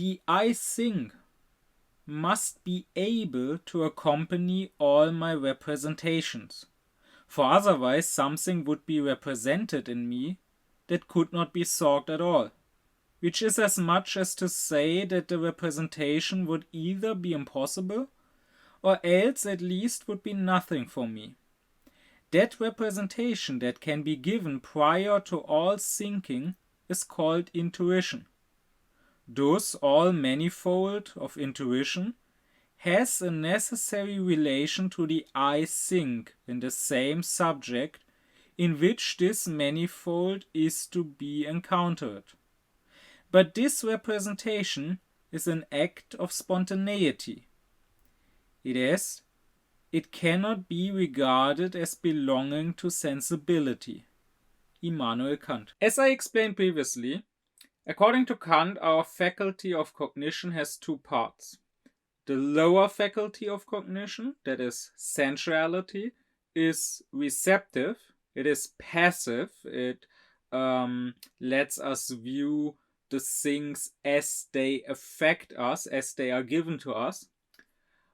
the I think must be able to accompany all my representations, for otherwise something would be represented in me that could not be thought at all, which is as much as to say that the representation would either be impossible or else at least would be nothing for me. That representation that can be given prior to all thinking is called intuition. Thus, all manifold of intuition has a necessary relation to the I think in the same subject in which this manifold is to be encountered. But this representation is an act of spontaneity. It cannot be regarded as belonging to sensibility. Immanuel Kant. As I explained previously, according to Kant, our faculty of cognition has two parts. The lower faculty of cognition, that is sensuality, is receptive, it is passive, it lets us view the things as they affect us, as they are given to us,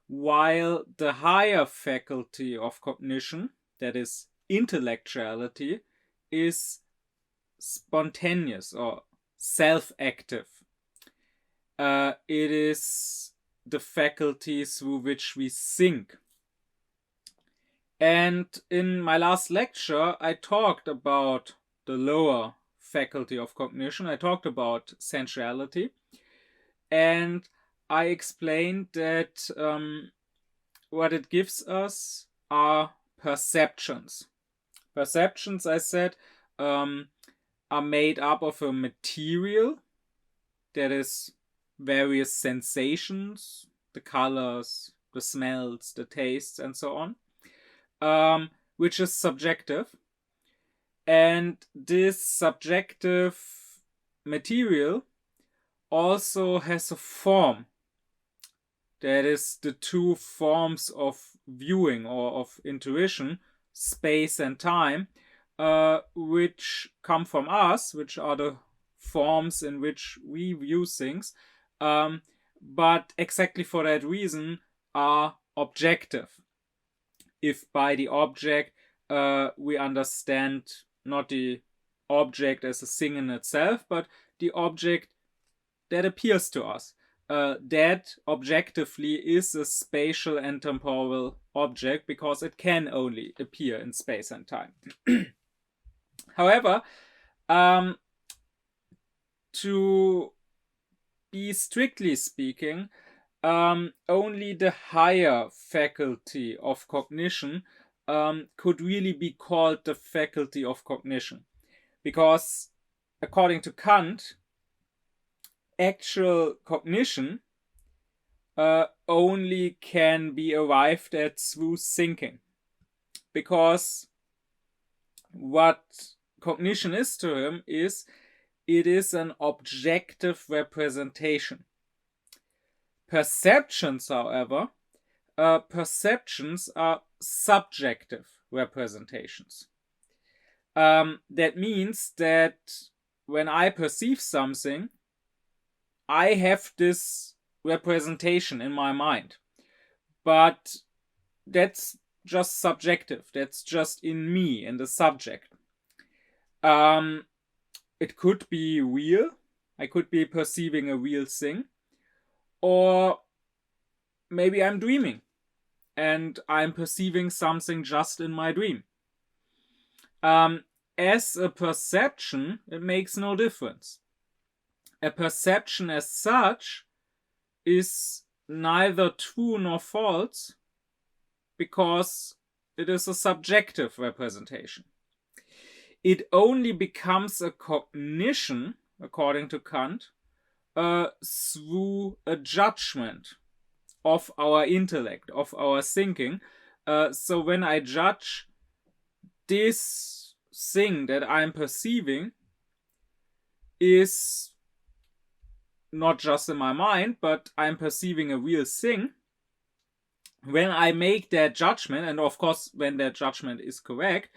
while the higher faculty of cognition, that is intellectuality, is spontaneous or self-active. It is the faculty through which we think. And in my last lecture, I talked about the lower faculty of cognition. I talked about sensuality. And I explained that what it gives us are perceptions. Perceptions, I said, are made up of a material that is various sensations, the colors, the smells, the tastes, and so on, which is subjective. And this subjective material also has a form. That is the two forms of viewing or of intuition, space and time, which come from us, which are the forms in which we view things, but exactly for that reason are objective. If by the object we understand not the object as a thing in itself, but the object that appears to us. That objectively is a spatial and temporal object because it can only appear in space and time. However, to be strictly speaking, only the higher faculty of cognition could really be called the faculty of cognition. Because according to Kant, actual cognition only can be arrived at through thinking. Because what cognition is to him is it is an objective representation. Perceptions, however, perceptions are subjective representations. That means that when I perceive something, I have this representation in my mind. But that's just subjective. That's just in me, in the subject. It could be real. I could be perceiving a real thing. Or maybe I'm dreaming and I'm perceiving something just in my dream. As a perception, it makes no difference. A perception as such is neither true nor false because it is a subjective representation. It only becomes a cognition, according to Kant, through a judgment of our intellect, of our thinking. So when I judge this thing that I'm perceiving is not just in my mind, but I'm perceiving a real thing, when I make that judgment, and of course when that judgment is correct,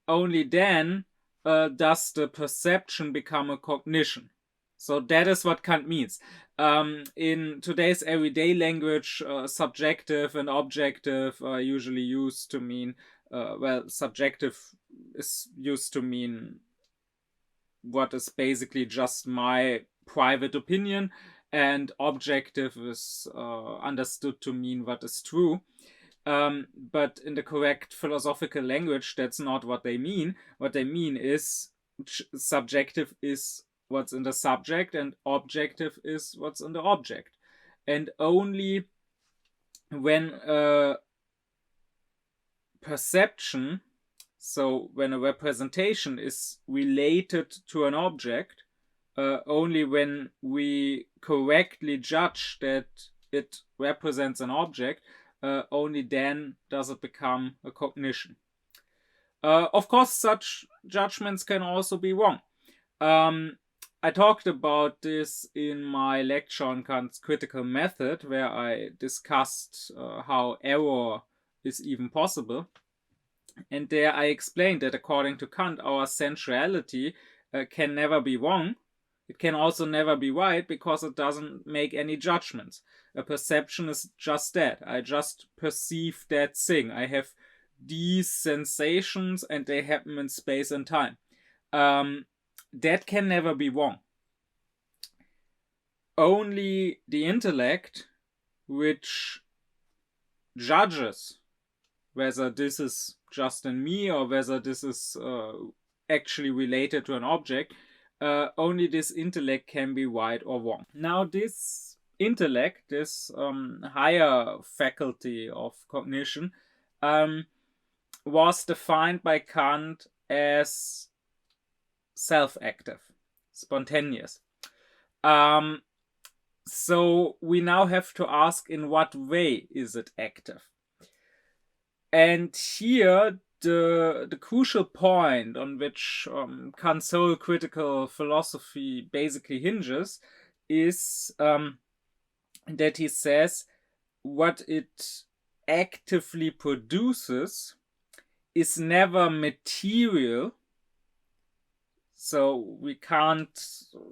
only then does the perception become a cognition. So that is what Kant means. In today's everyday language, subjective and objective are usually used to mean, subjective is used to mean what is basically just my private opinion, and objective is understood to mean what is true. But in the correct philosophical language, that's not what they mean. What they mean is subjective is what's in the subject, and objective is what's in the object. And only when perception, so when a representation is related to an object, only when we correctly judge that it represents an object, only then does it become a cognition. Of course, such judgments can also be wrong. I talked about this in my lecture on Kant's critical method, where I discussed how error is even possible. And there I explained that according to Kant, our sensuality can never be wrong. It can also never be right, because it doesn't make any judgments. A perception is just that. I just perceive that thing. I have these sensations and they happen in space and time. That can never be wrong. Only the intellect, which judges whether this is just in me or whether this is actually related to an object, only this intellect can be right or wrong. Now, this intellect, this higher faculty of cognition, was defined by Kant as self-active, spontaneous. So we now have to ask, in what way is it active? And here, the crucial point on which Kant's whole critical philosophy basically hinges is that he says what it actively produces is never material. So we can't,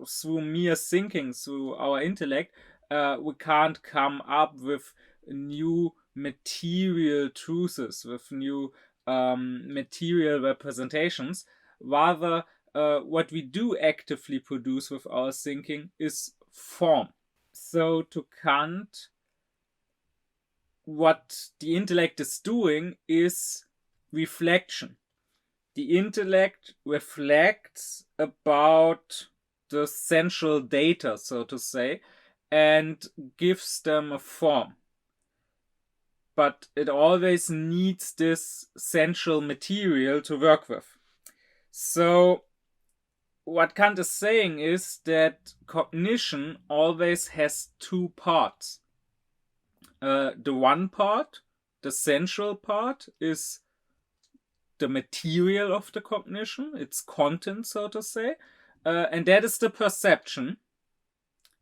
through mere thinking, through our intellect, we can't come up with new material truths, with new material representations. Rather, what we do actively produce with our thinking is form. So to Kant, what the intellect is doing is reflection. The intellect reflects about the sensual data, so to say, and gives them a form. But it always needs this sensual material to work with. So what Kant is saying is that cognition always has two parts. The one part, the sensual part, is the material of the cognition, its content, so to say, and that is the perception.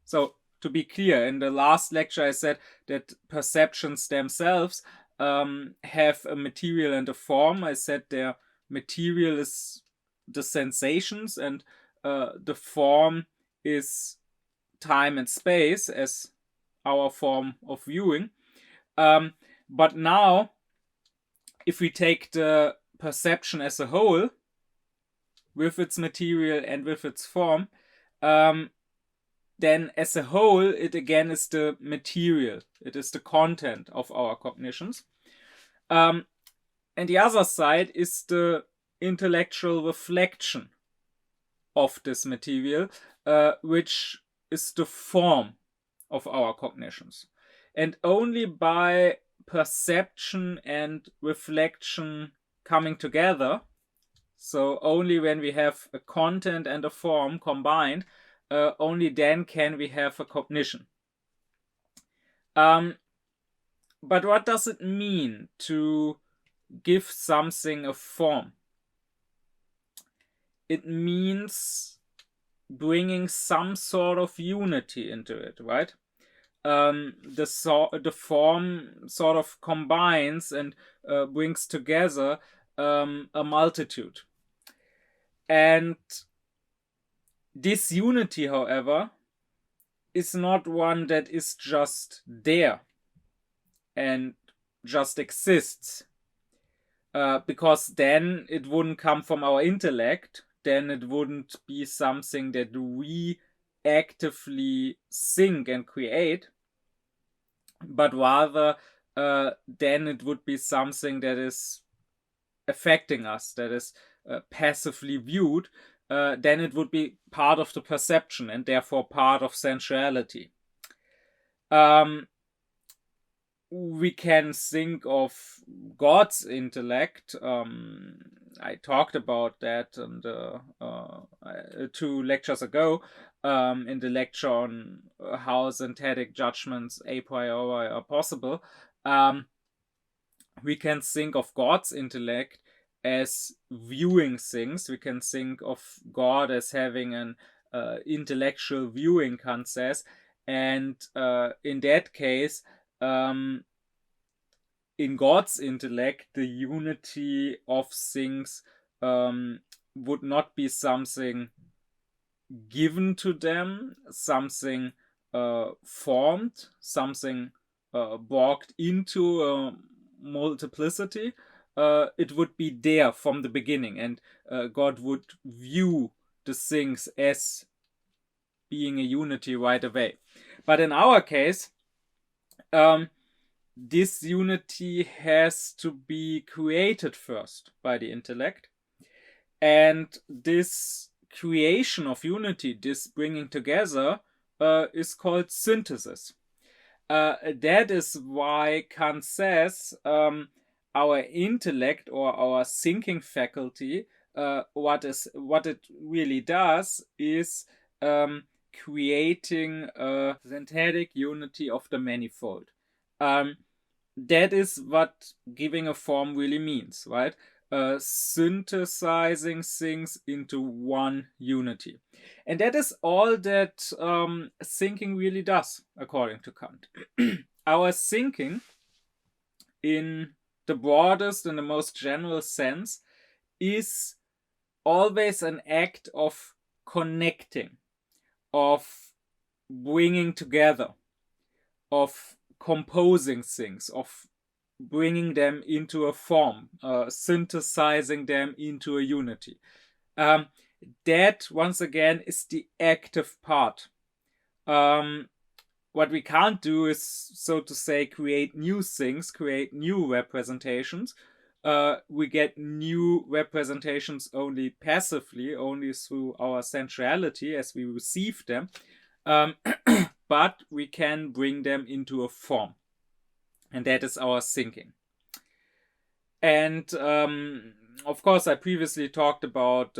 So to be clear, in the last lecture I said that perceptions themselves have a material and a form. I said their material is the sensations and the form is time and space as our form of viewing. But now, if we take the perception as a whole, with its material and with its form, then as a whole, it again is the material. It is the content of our cognitions. And the other side is the intellectual reflection of this material, which is the form of our cognitions. And only by perception and reflection coming together, so only when we have a content and a form combined, only then can we have a cognition. But what does it mean to give something a form? It means bringing some sort of unity into it, right? The form sort of combines and brings together a multitude. And This unity, however, is not one that is just there and just exists, because then it wouldn't come from our intellect, then it wouldn't be something that we actively think and create, but rather then it would be something that is affecting us, that is passively viewed. Then it would be part of the perception and therefore part of sensuality. We can think of God's intellect. I talked about that in the 2 lectures ago, in the lecture on how synthetic judgments a priori are possible. We can think of God's intellect as viewing things. We can think of God as having an intellectual viewing, Kant says. And in that case, in God's intellect, the unity of things would not be something given to them, something formed, something brought into multiplicity. It would be there from the beginning, and God would view the things as being a unity right away. But in our case, this unity has to be created first by the intellect. And this creation of unity, this bringing together, is called synthesis. That is why Kant says our intellect or our thinking faculty, what it really does is creating a synthetic unity of the manifold. That is what giving a form really means, right? Synthesizing things into one unity. And that is all that thinking really does, according to Kant. Our thinking, in the broadest and the most general sense, is always an act of connecting, of bringing together, of composing things, of bringing them into a form, synthesizing them into a unity. That, once again, is the active part. What we can't do is, so to say, create new things, create new representations. We get new representations only passively, only through our sensuality as we receive them. But we can bring them into a form. And that is our thinking. And of course, I previously talked about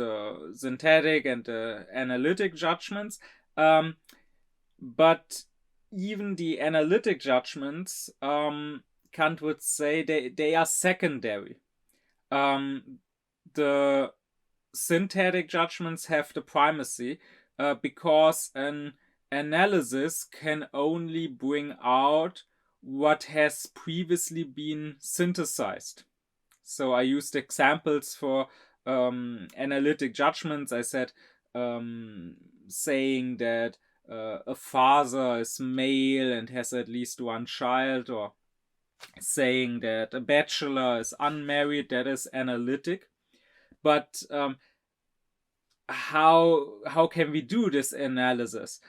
synthetic and analytic judgments. But even the analytic judgments, Kant would say they are secondary. The synthetic judgments have the primacy because an analysis can only bring out what has previously been synthesized. So I used examples for analytic judgments. I said saying that a father is male and has at least one child, or saying that a bachelor is unmarried, that is analytic. But how can we do this analysis?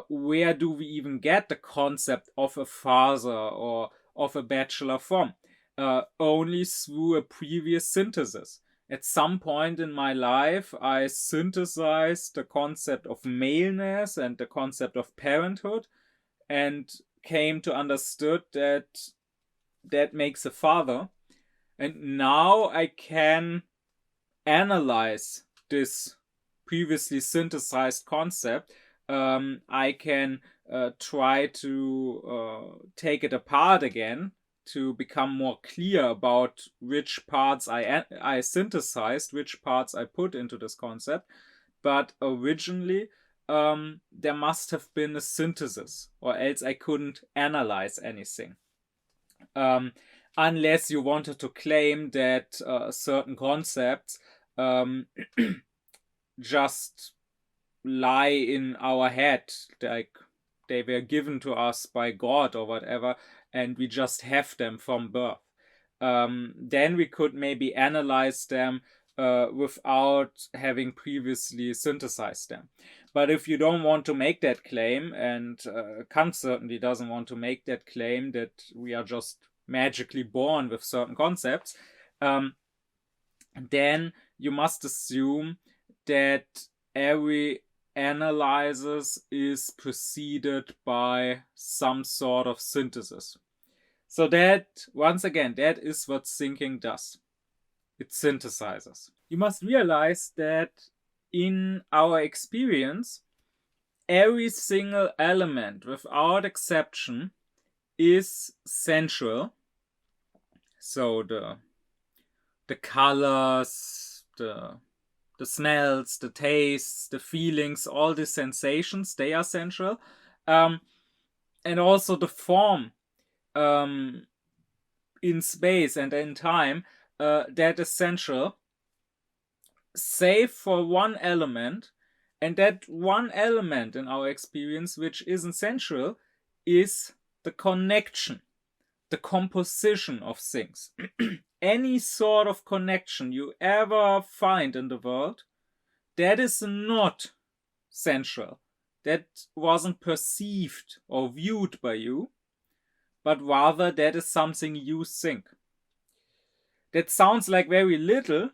Where do we even get the concept of a father or of a bachelor from? Only through a previous synthesis. At some point in my life, I synthesized the concept of maleness and the concept of parenthood, and came to understood that that makes a father. And now I can analyze this previously synthesized concept. I can try to take it apart again to become more clear about which parts I synthesized, which parts I put into this concept. But originally, there must have been a synthesis, or else I couldn't analyze anything. Unless you wanted to claim that certain concepts just lie in our head, like they were given to us by God or whatever, and we just have them from birth. Then we could maybe analyze them without having previously synthesized them. But if you don't want to make that claim, and Kant certainly doesn't want to make that claim that we are just magically born with certain concepts, then you must assume that every analysis is preceded by some sort of synthesis. So that, once again, that is what thinking does. It synthesizes. You must realize that in our experience, every single element, without exception, is sensual. So the colors, the smells, the tastes, the feelings, all the sensations, they are sensual. And also the form in space and in time, that is sensual, save for one element. And that one element in our experience, which isn't sensual, is the connection, the composition of things. Any sort of connection you ever find in the world, that is not sensual. That wasn't perceived or viewed by you, but rather that is something you think. That sounds like very little,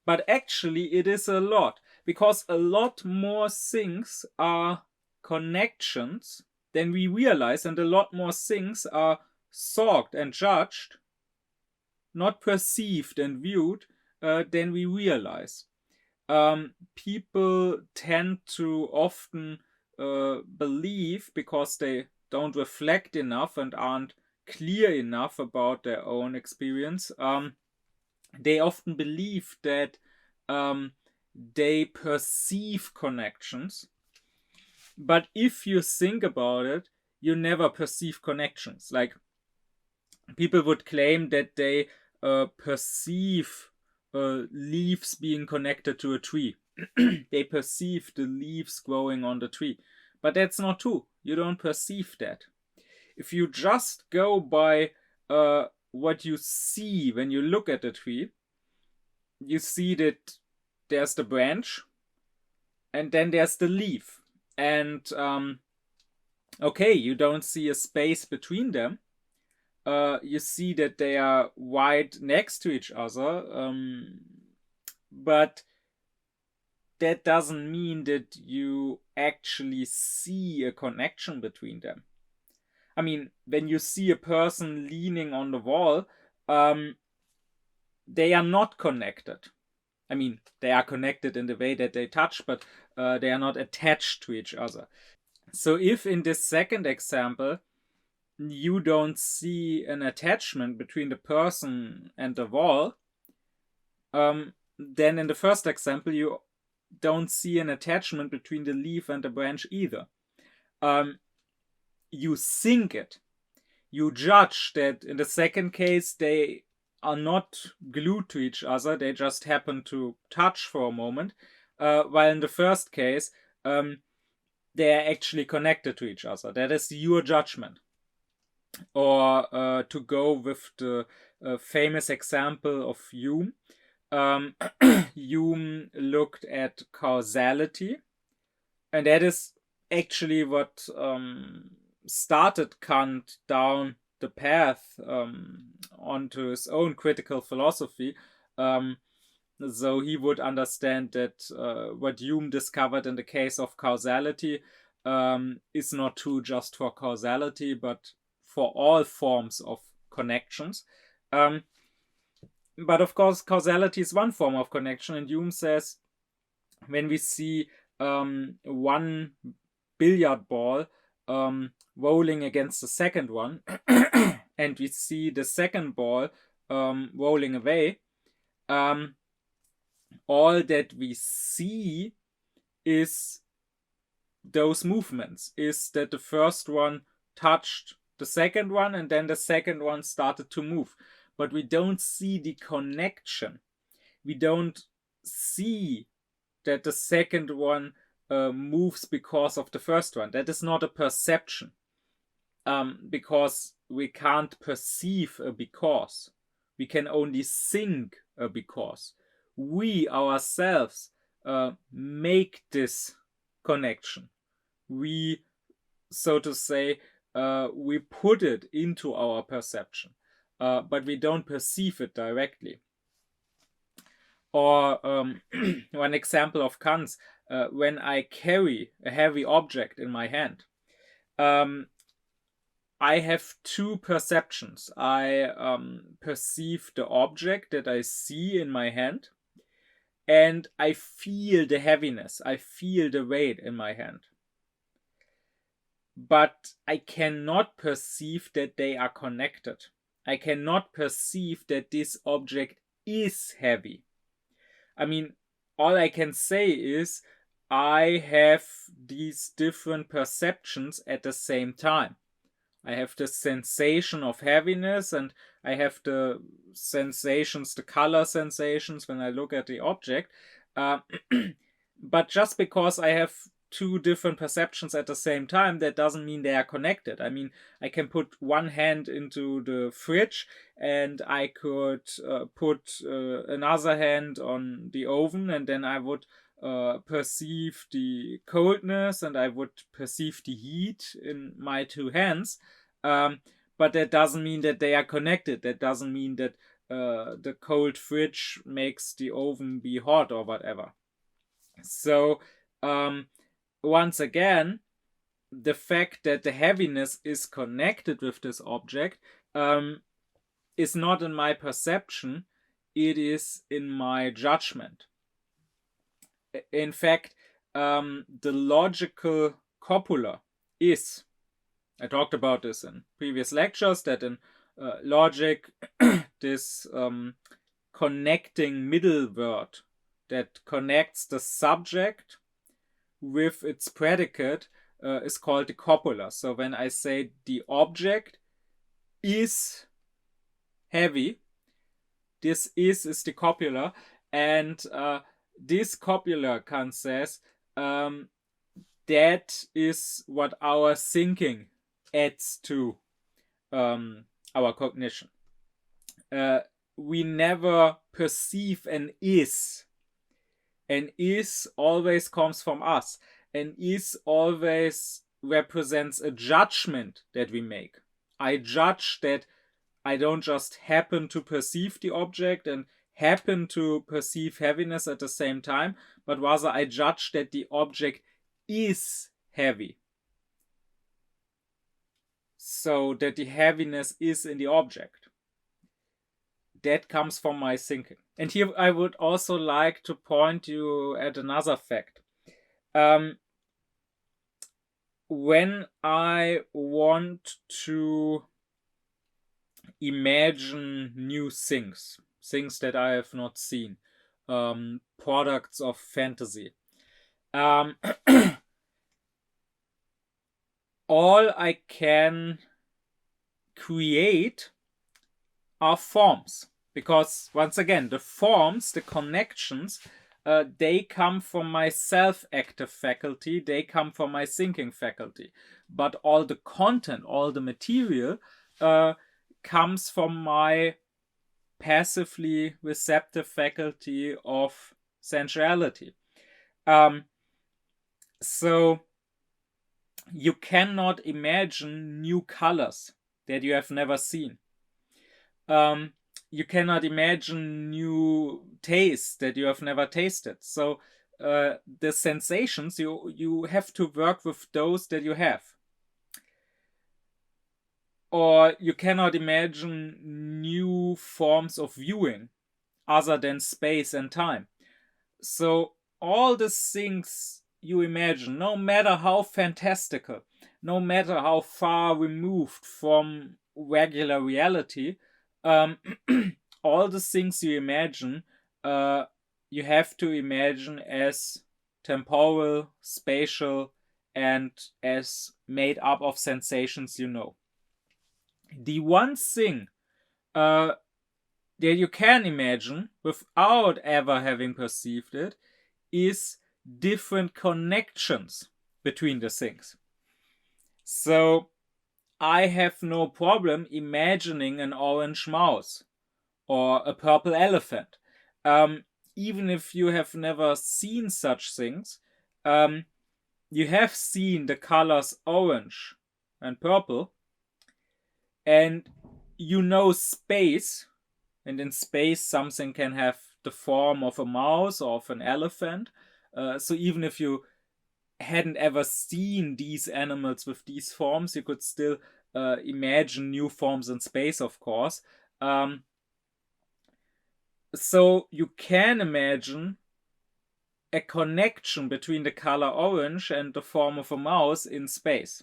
but actually it is a lot, because a lot more things are connections than we realize, and a lot more things are thought and judged, not perceived and viewed, than we realize. People tend to often believe, because they don't reflect enough and aren't clear enough about their own experience, they often believe that they perceive connections. But if you think about it, you never perceive connections. Like, people would claim that they perceive leaves being connected to a tree. They perceive the leaves growing on the tree. But that's not true. You don't perceive that. If you just go by what you see when you look at the tree, you see that there's the branch and then there's the leaf. And okay, you don't see a space between them. You see that they are right next to each other, but that doesn't mean that you actually see a connection between them. I mean, when you see a person leaning on the wall, they are not connected. I mean, they are connected in the way that they touch, but they are not attached to each other. So if in this second example, you don't see an attachment between the person and the wall, then in the first example, you don't see an attachment between the leaf and the branch either. You think it. You judge that in the second case, they are not glued to each other, they just happen to touch for a moment, while in the first case, they are actually connected to each other. That is your judgment. Or to go with the famous example of Hume, Hume looked at causality, and that is actually what started Kant down the path onto his own critical philosophy. So he would understand that what Hume discovered in the case of causality is not true just for causality, but for all forms of connections. But of course, causality is one form of connection, and Hume says when we see one billiard ball rolling against the second one, and we see the second ball rolling away, all that we see is those movements, is that the first one touched the second one and then the second one started to move. But we don't see the connection. We don't see that the second one moves because of the first one. That is not a perception, because we can't perceive a because. We can only think a because. We ourselves make this connection. We, so to say, we put it into our perception, but we don't perceive it directly. Or one example of Kant's, when I carry a heavy object in my hand, I have two perceptions. I perceive the object that I see in my hand, and I feel the heaviness. I feel the weight in my hand. But I cannot perceive that they are connected. I cannot perceive that this object is heavy. I mean, all I can say is I have these different perceptions at the same time. I have the sensation of heaviness, and I have the sensations, the color sensations when I look at the object. But just because I have two different perceptions at the same time, that doesn't mean they are connected. I mean, I can put one hand into the fridge, and I could put another hand on the oven, and then I would perceive the coldness, and I would perceive the heat in my two hands. But that doesn't mean that they are connected. That doesn't mean that the cold fridge makes the oven be hot or whatever. So once again, the fact that the heaviness is connected with this object is not in my perception, it is in my judgment. In fact, the logical copula is, I talked about this in previous lectures, that in logic, this connecting middle word that connects the subject with its predicate is called the copula. So when I say the object is heavy, this is the copula, and this copula, Kant says, that is what our thinking adds to our cognition. We never perceive an is. An is always comes from us. An is always represents a judgment that we make. I judge that I don't just happen to perceive the object and happen to perceive heaviness at the same time, but rather I judge that the object is heavy. So that the heaviness is in the object. That comes from my thinking. And here I would also like to point you at another fact. When I want to imagine new things that I have not seen, products of fantasy, all I can create are forms, because once again the forms, the connections, they come from my self-active faculty, they come from my thinking faculty, but all the content, all the material comes from my passively receptive faculty of sensuality. So you cannot imagine new colors that you have never seen. You cannot imagine new tastes that you have never tasted. So the sensations, you have to work with those that you have. Or you cannot imagine new forms of viewing other than space and time. So all the things you imagine, no matter how fantastical, no matter how far removed from regular reality, all the things you imagine, you have to imagine as temporal, spatial, and as made up of sensations you know. The one thing that you can imagine without ever having perceived it is different connections between the things. So I have no problem imagining an orange mouse or a purple elephant. Even if you have never seen such things, you have seen the colors orange and purple, and you know space, and in space something can have the form of a mouse or of an elephant. So even if you hadn't ever seen these animals with these forms, you could still imagine new forms in space, of course. So you can imagine a connection between the color orange and the form of a mouse in space.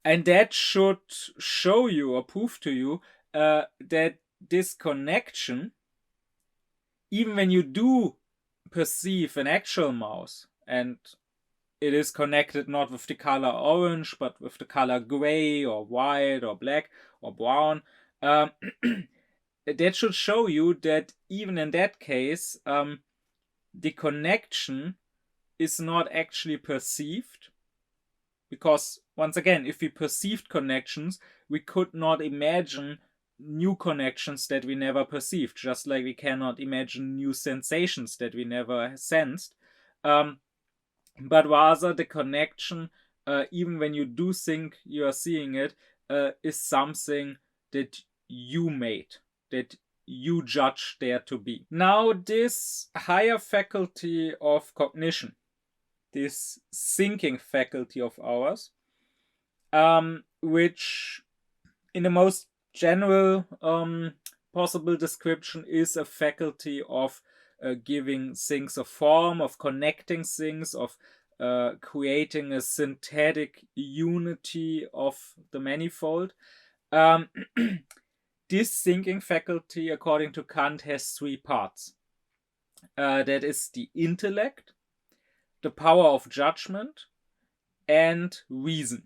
And that should show you or prove to you that this connection, even when you do perceive an actual mouse, and it is connected not with the color orange, but with the color gray or white or black or brown, that should show you that even in that case, the connection is not actually perceived. Because, once again, if we perceived connections, we could not imagine new connections that we never perceived, just like we cannot imagine new sensations that we never sensed. But rather, the connection, even when you do think you are seeing it, is something that you made, that you judge there to be. Now, this higher faculty of cognition, this thinking faculty of ours, which in the most general possible description is a faculty of giving things a form, of connecting things, of creating a synthetic unity of the manifold. This thinking faculty, according to Kant, has three parts. That is the intellect, the power of judgment, and reason.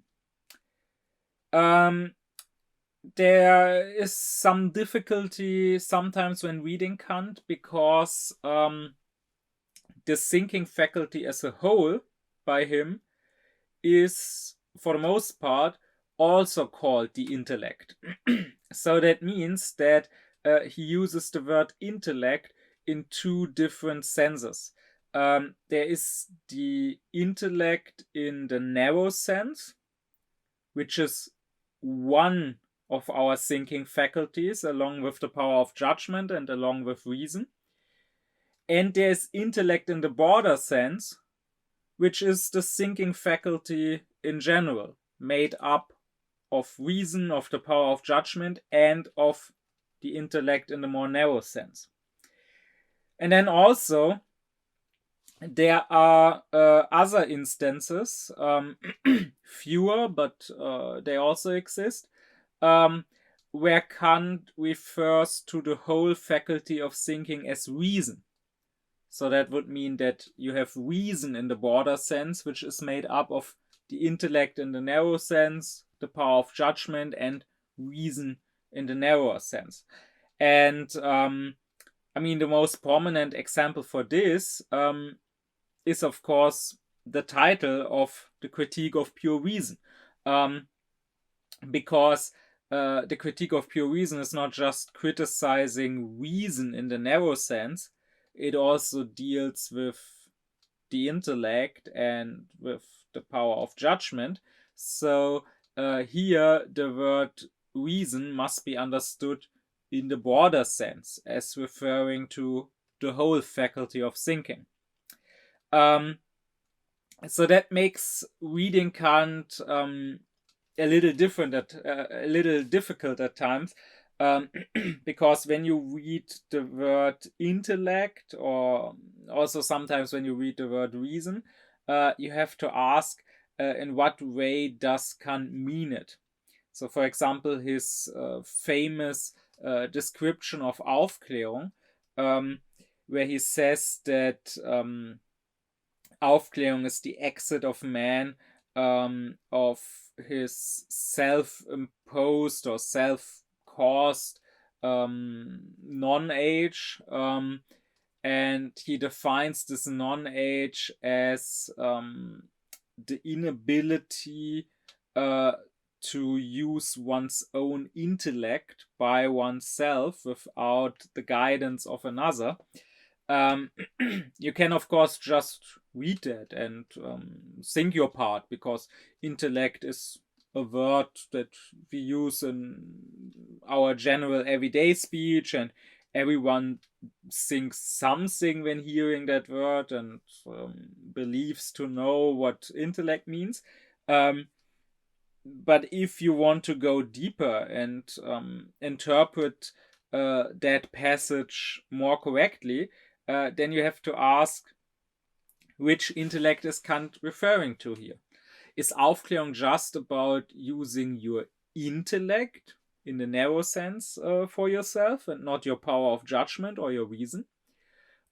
There is some difficulty sometimes when reading Kant, because the thinking faculty as a whole by him is, for the most part, also called the intellect. So that means that he uses the word intellect in two different senses. There is the intellect in the narrow sense, which is one of our thinking faculties, along with the power of judgment and along with reason. And there's intellect in the broader sense, which is the thinking faculty in general, made up of reason, of the power of judgment, and of the intellect in the more narrow sense. And then also, there are other instances, fewer, but they also exist, where Kant refers to the whole faculty of thinking as reason. So that would mean that you have reason in the broader sense, which is made up of the intellect in the narrow sense, the power of judgment, and reason in the narrower sense. And I mean, the most prominent example for this is, of course, the title of the Critique of Pure Reason. Because the Critique of Pure Reason is not just criticizing reason in the narrow sense, it also deals with the intellect and with the power of judgment. So here the word reason must be understood in the broader sense as referring to the whole faculty of thinking. So that makes reading Kant a little difficult at times, because when you read the word intellect, or also sometimes when you read the word reason, you have to ask in what way does Kant mean it. So, for example, his famous description of Aufklärung, where he says that Aufklärung is the exit of man of his self-imposed or self-caused non-age, and he defines this non-age as the inability to use one's own intellect by oneself without the guidance of another. You can, of course, just read that and think your part, because intellect is a word that we use in our general everyday speech, and everyone thinks something when hearing that word and believes to know what intellect means. But if you want to go deeper and interpret that passage more correctly, then you have to ask, which intellect is Kant referring to here? Is Aufklärung just about using your intellect in the narrow sense for yourself and not your power of judgment or your reason?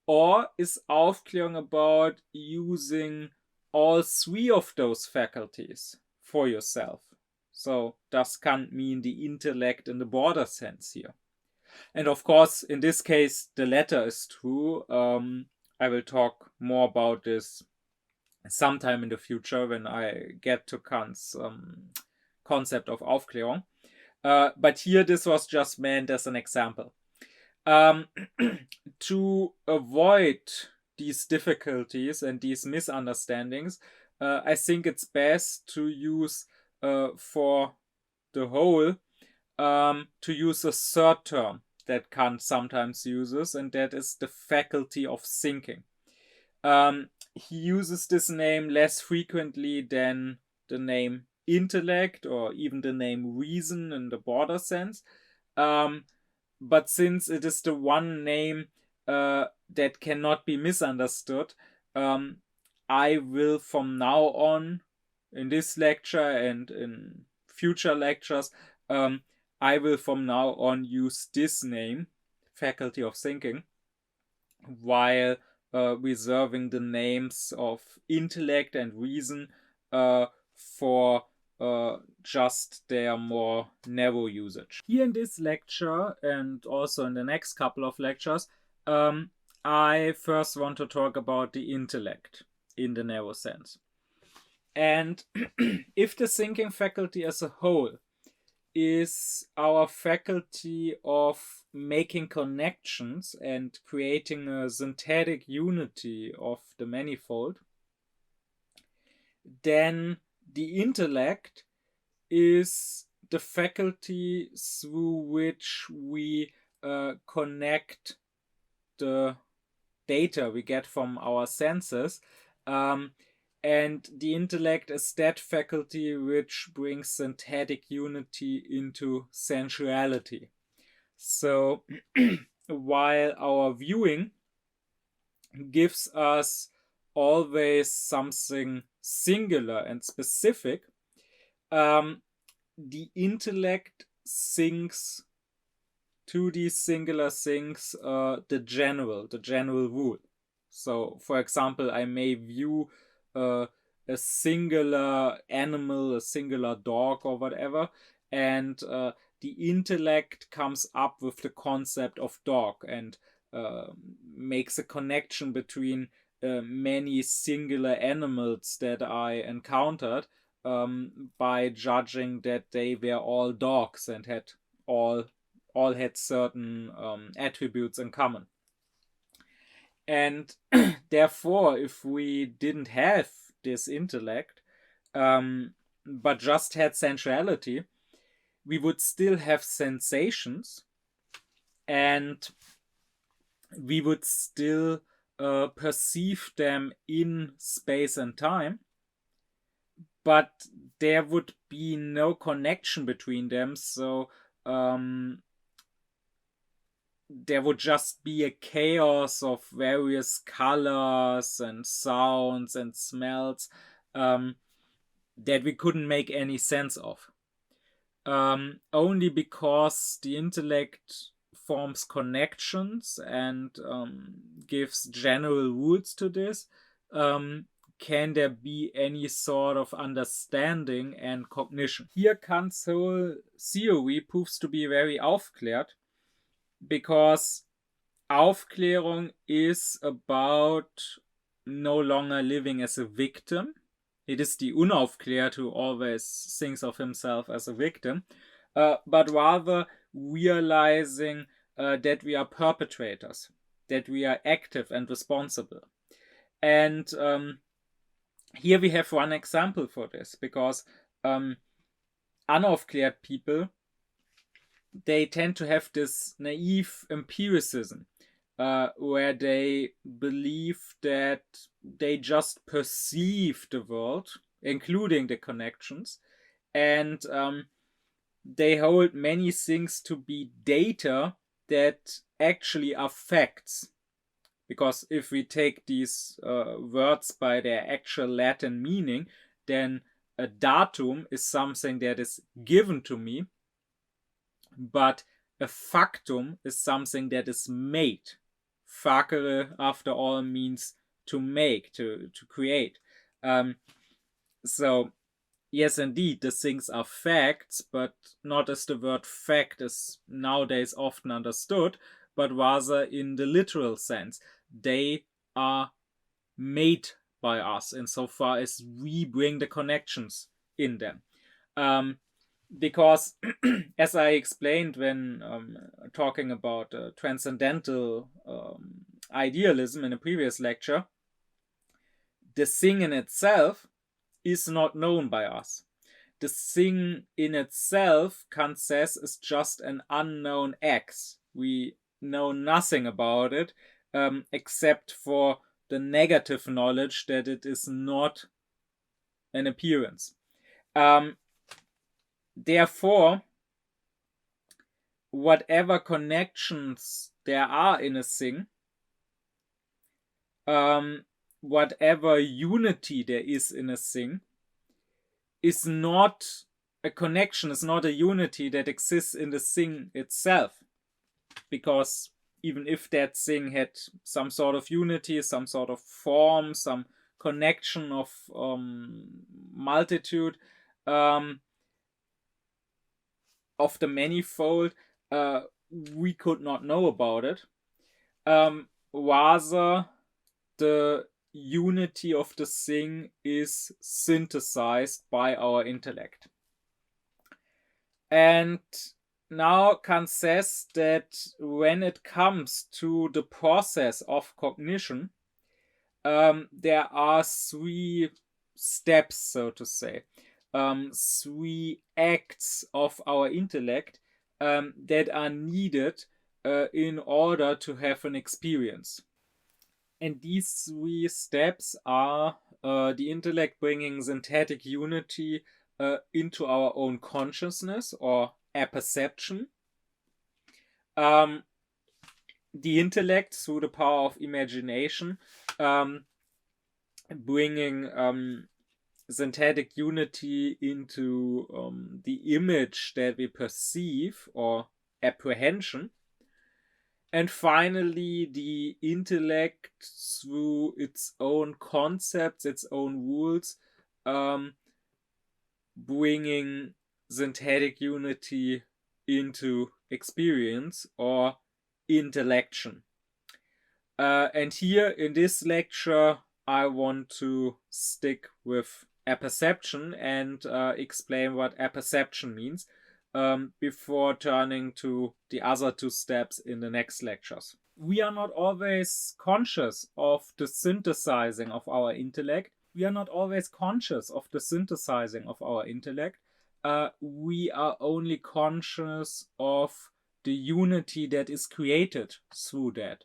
Or is Aufklärung about using all three of those faculties for yourself? So does Kant mean the intellect in the broader sense here? And of course, in this case, the latter is true. I will talk more about this sometime in the future when I get to Kant's concept of Aufklärung. But here, this was just meant as an example. To avoid these difficulties and these misunderstandings, I think it's best to use for the whole to use a third term that Kant sometimes uses, and that is the faculty of thinking. He uses this name less frequently than the name intellect or even the name reason in the broader sense. But since it is the one name that cannot be misunderstood, I will from now on, in this lecture and in future lectures, I will from now on use this name, faculty of thinking, while reserving the names of intellect and reason for just their more narrow usage. Here in this lecture, and also in the next couple of lectures, I first want to talk about the intellect in the narrow sense. And if the thinking faculty as a whole is our faculty of making connections and creating a synthetic unity of the manifold, then the intellect is the faculty through which we connect the data we get from our senses, and the intellect is that faculty which brings synthetic unity into sensuality. So while our viewing gives us always something singular and specific, the intellect thinks to these singular things the general rule. So, for example, I may view a singular animal, a singular dog or whatever, and the intellect comes up with the concept of dog and makes a connection between many singular animals that I encountered by judging that they were all dogs and had all had certain attributes in common. And therefore, if we didn't have this intellect, but just had sensuality, we would still have sensations, and we would still perceive them in space and time, but there would be no connection between them. So there would just be a chaos of various colors and sounds and smells that we couldn't make any sense of. Only because the intellect forms connections and gives general rules to this, can there be any sort of understanding and cognition. Here Kant's whole theory proves to be very aufklärt, because Aufklärung is about no longer living as a victim. It is the unaufklärt who always thinks of himself as a victim, but rather realizing that we are perpetrators, that we are active and responsible. And here we have one example for this, because unaufklärt people, they tend to have this naive empiricism, where they believe that they just perceive the world, including the connections, and they hold many things to be data that actually are facts. Because if we take these words by their actual Latin meaning, then a datum is something that is given to me, but a factum is something that is made. Facere, after all, means to make, to create. So, yes, indeed, the things are facts, but not as the word fact is nowadays often understood, but rather in the literal sense. They are made by us insofar as we bring the connections in them. Because, as I explained when talking about transcendental idealism in a previous lecture, the thing in itself is not known by us. The thing in itself, Kant says, is just an unknown X. We know nothing about it except for the negative knowledge that it is not an appearance. Therefore, whatever connections there are in a thing, whatever unity there is in a thing, is not a connection, is not a unity that exists in the thing itself. Because even if that thing had some sort of unity, some sort of form, some connection of multitude, of the manifold, we could not know about it. Rather, the unity of the thing is synthesized by our intellect. And now Kant says that when it comes to the process of cognition, there are three steps, so to say, three acts of our intellect that are needed in order to have an experience. And these three steps are the intellect bringing synthetic unity into our own consciousness, or apperception. The intellect, through the power of imagination, bringing synthetic unity into the image that we perceive, or apprehension. And finally, the intellect, through its own concepts, its own rules, bringing synthetic unity into experience, or intellection. And here in this lecture, I want to stick with apperception and explain what apperception means before turning to the other two steps in the next lectures. We are not always conscious of the synthesizing of our intellect. We are not always conscious of the synthesizing of our intellect. We are only conscious of the unity that is created through that.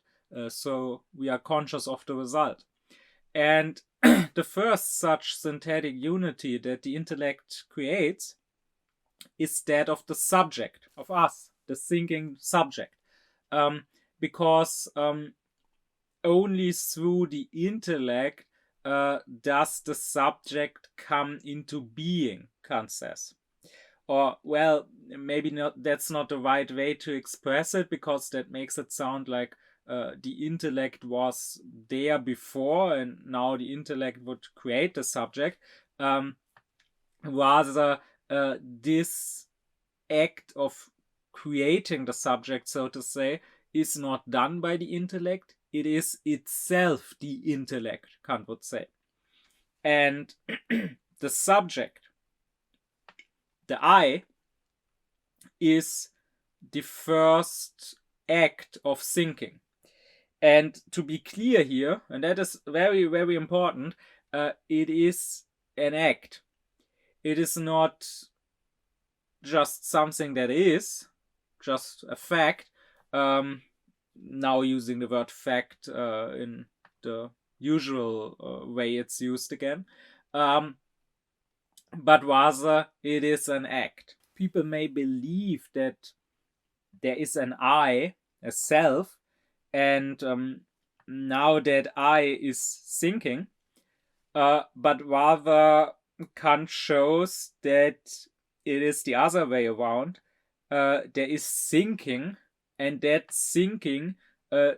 So we are conscious of the result. And the first such synthetic unity that the intellect creates is that of the subject, of us, the thinking subject. Because only through the intellect does the subject come into being, Kant says. Or, well, maybe not. That's not the right way to express it, because that makes it sound like the intellect was there before and now the intellect would create the subject. Rather, this act of creating the subject, so to say, is not done by the intellect, it is itself the intellect, Kant would say. And the subject, the I, is the first act of thinking. And to be clear here, and that is very, very important, it is an act. It is not just something that is, just a fact. Now using the word fact in the usual way it's used again. But rather it is an act. People may believe that there is an I, a self, and now that I is thinking, but rather Kant shows that it is the other way around. There is thinking, and that thinking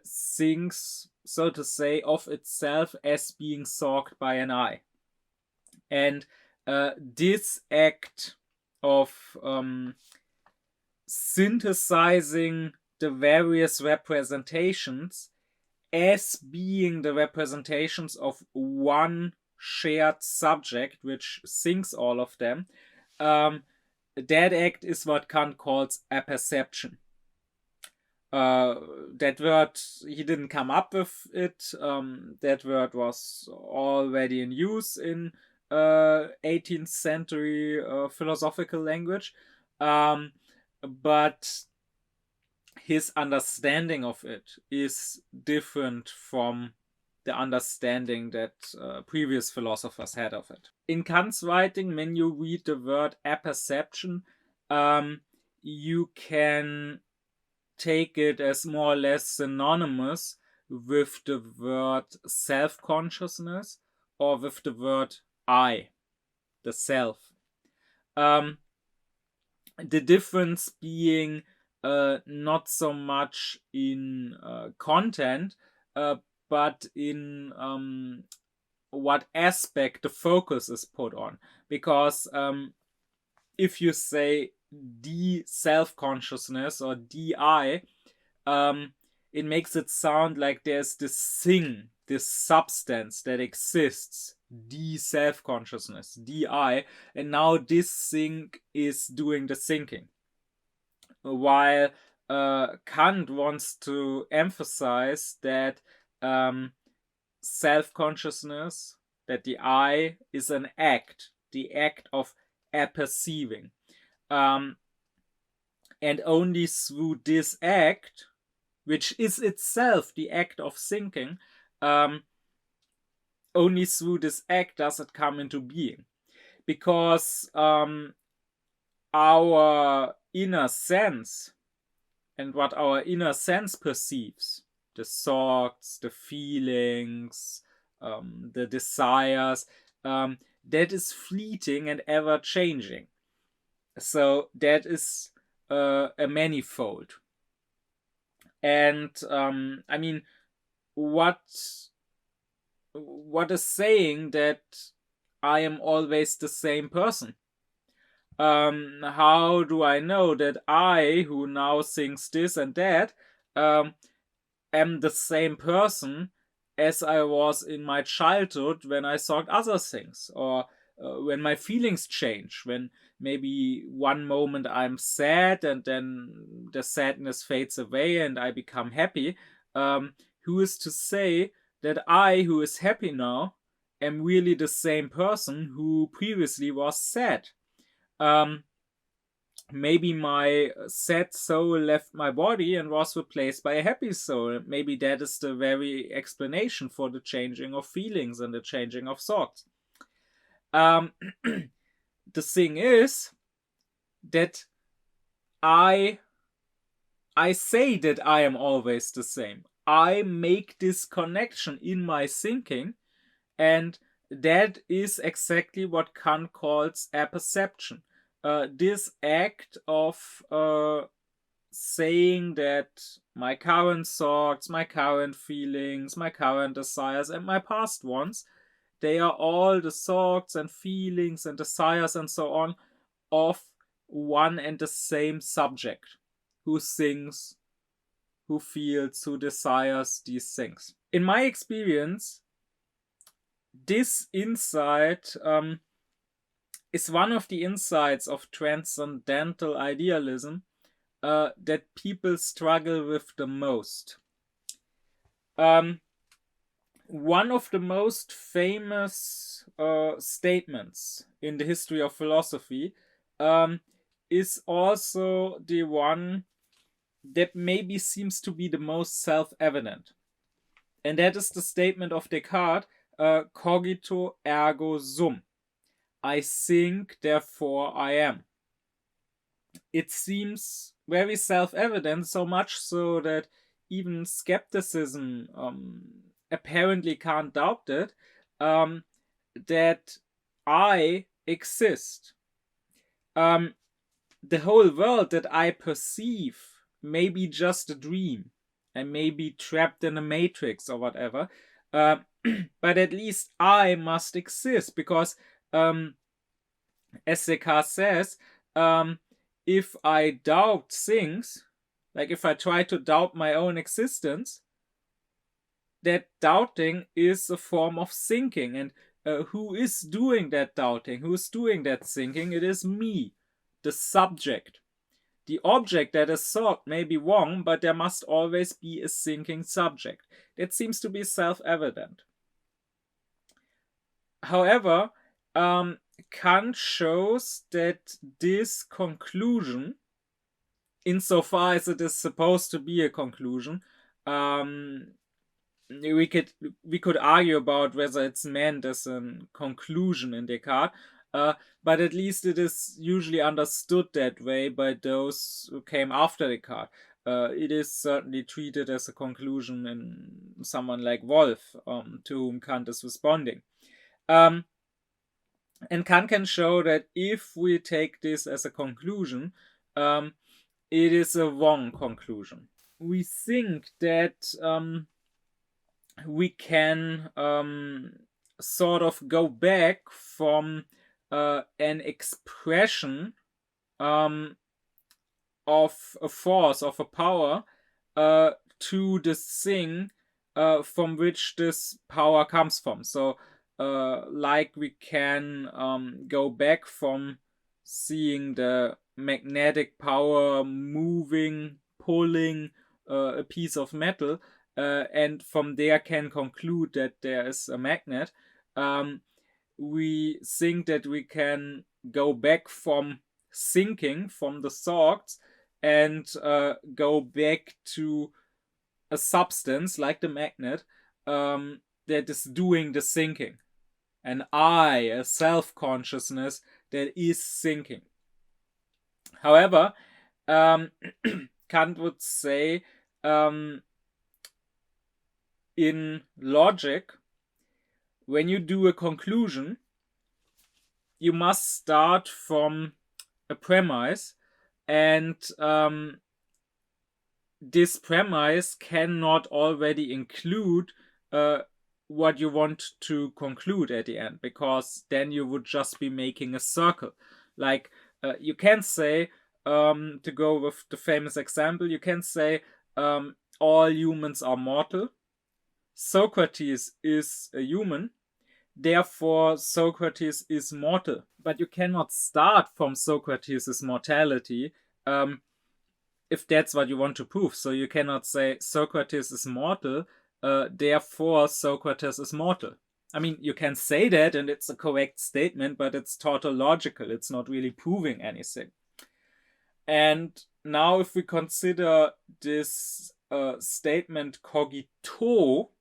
thinks, so to say, of itself as being thought by an I. And this act of synthesizing the various representations as being the representations of one shared subject which thinks all of them, that act is what Kant calls apperception. That word, he didn't come up with it. That word was already in use in 18th century philosophical language. But his understanding of it is different from the understanding that previous philosophers had of it. In Kant's writing, when you read the word apperception, you can take it as more or less synonymous with the word self-consciousness or with the word I, the self. The difference being not so much in content, but in what aspect the focus is put on. Because if you say the self-consciousness or the I, it makes it sound like there's this thing, this substance that exists, the self-consciousness, the I, and now this thing is doing the thinking. While Kant wants to emphasize that self-consciousness, that the I is an act, the act of apperceiving. And only through this act, which is itself the act of thinking, only through this act does it come into being. Because our inner sense and what our inner sense perceives, the thoughts, the feelings, the desires, that is fleeting and ever changing. So that is a manifold. And I mean, what is saying that I am always the same person? How do I know that I, who now thinks this and that, am the same person as I was in my childhood when I thought other things, or when my feelings change, when maybe one moment I'm sad and then the sadness fades away and I become happy. Who is to say that I, who is happy now, am really the same person who previously was sad? Maybe my sad soul left my body and was replaced by a happy soul. Maybe that is the very explanation for the changing of feelings and the changing of thoughts. The thing is that I say that I am always the same. I make this connection in my thinking, and that is exactly what Kant calls apperception. This act of saying that my current thoughts, my current feelings, my current desires, and my past ones, they are all the thoughts and feelings and desires and so on of one and the same subject who thinks, who feels, who desires these things. In my experience, this insight is one of the insights of transcendental idealism that people struggle with the most. One of the most famous statements in the history of philosophy is also the one that maybe seems to be the most self-evident. And that is the statement of Descartes, cogito ergo sum. I think, therefore I am. It seems very self-evident, so much so that even skepticism apparently can't doubt it, that I exist. The whole world that I perceive may be just a dream. I may be trapped in a matrix or whatever, but at least I must exist, because as Descartes says, if I doubt things, like if I try to doubt my own existence, that doubting is a form of thinking. And who is doing that doubting? Who is doing that thinking? It is me, the subject. The object that is thought may be wrong, but there must always be a thinking subject. That seems to be self-evident. However, Kant shows that this conclusion, insofar as it is supposed to be a conclusion, we could argue about whether it's meant as a conclusion in Descartes, but at least it is usually understood that way by those who came after Descartes. It is certainly treated as a conclusion in someone like Wolff, to whom Kant is responding. And Kant can show that if we take this as a conclusion, it is a wrong conclusion. We think that we can sort of go back from an expression of a force, of a power, to the thing from which this power comes from. So like we can go back from seeing the magnetic power moving, pulling a piece of metal, and from there can conclude that there is a magnet. We think that we can go back from thinking, from the thoughts, and go back to a substance like the magnet that is doing the thinking. An I, a self-consciousness that is thinking. However, Kant would say, in logic, when you do a conclusion, you must start from a premise, and this premise cannot already include what you want to conclude at the end, because then you would just be making a circle. Like you can say, to go with the famous example, you can say all humans are mortal. Socrates is a human, therefore Socrates is mortal. But you cannot start from Socrates' mortality if that's what you want to prove. So you cannot say Socrates is mortal, therefore Socrates is mortal. I mean, you can say that and it's a correct statement, but it's tautological. It's not really proving anything. And now if we consider this statement cogito,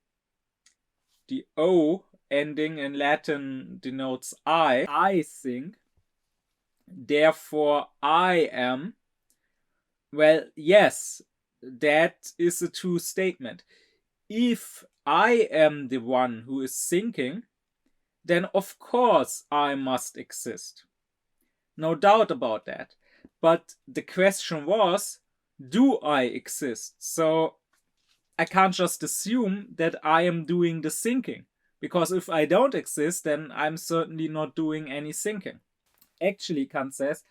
the O ending in Latin denotes I think, therefore I am. Well, yes, that is a true statement. If I am the one who is thinking, then of course I must exist. No doubt about that. But the question was, do I exist? So I can't just assume that I am doing the thinking, because if I don't exist, then I'm certainly not doing any thinking. Actually, Kant says,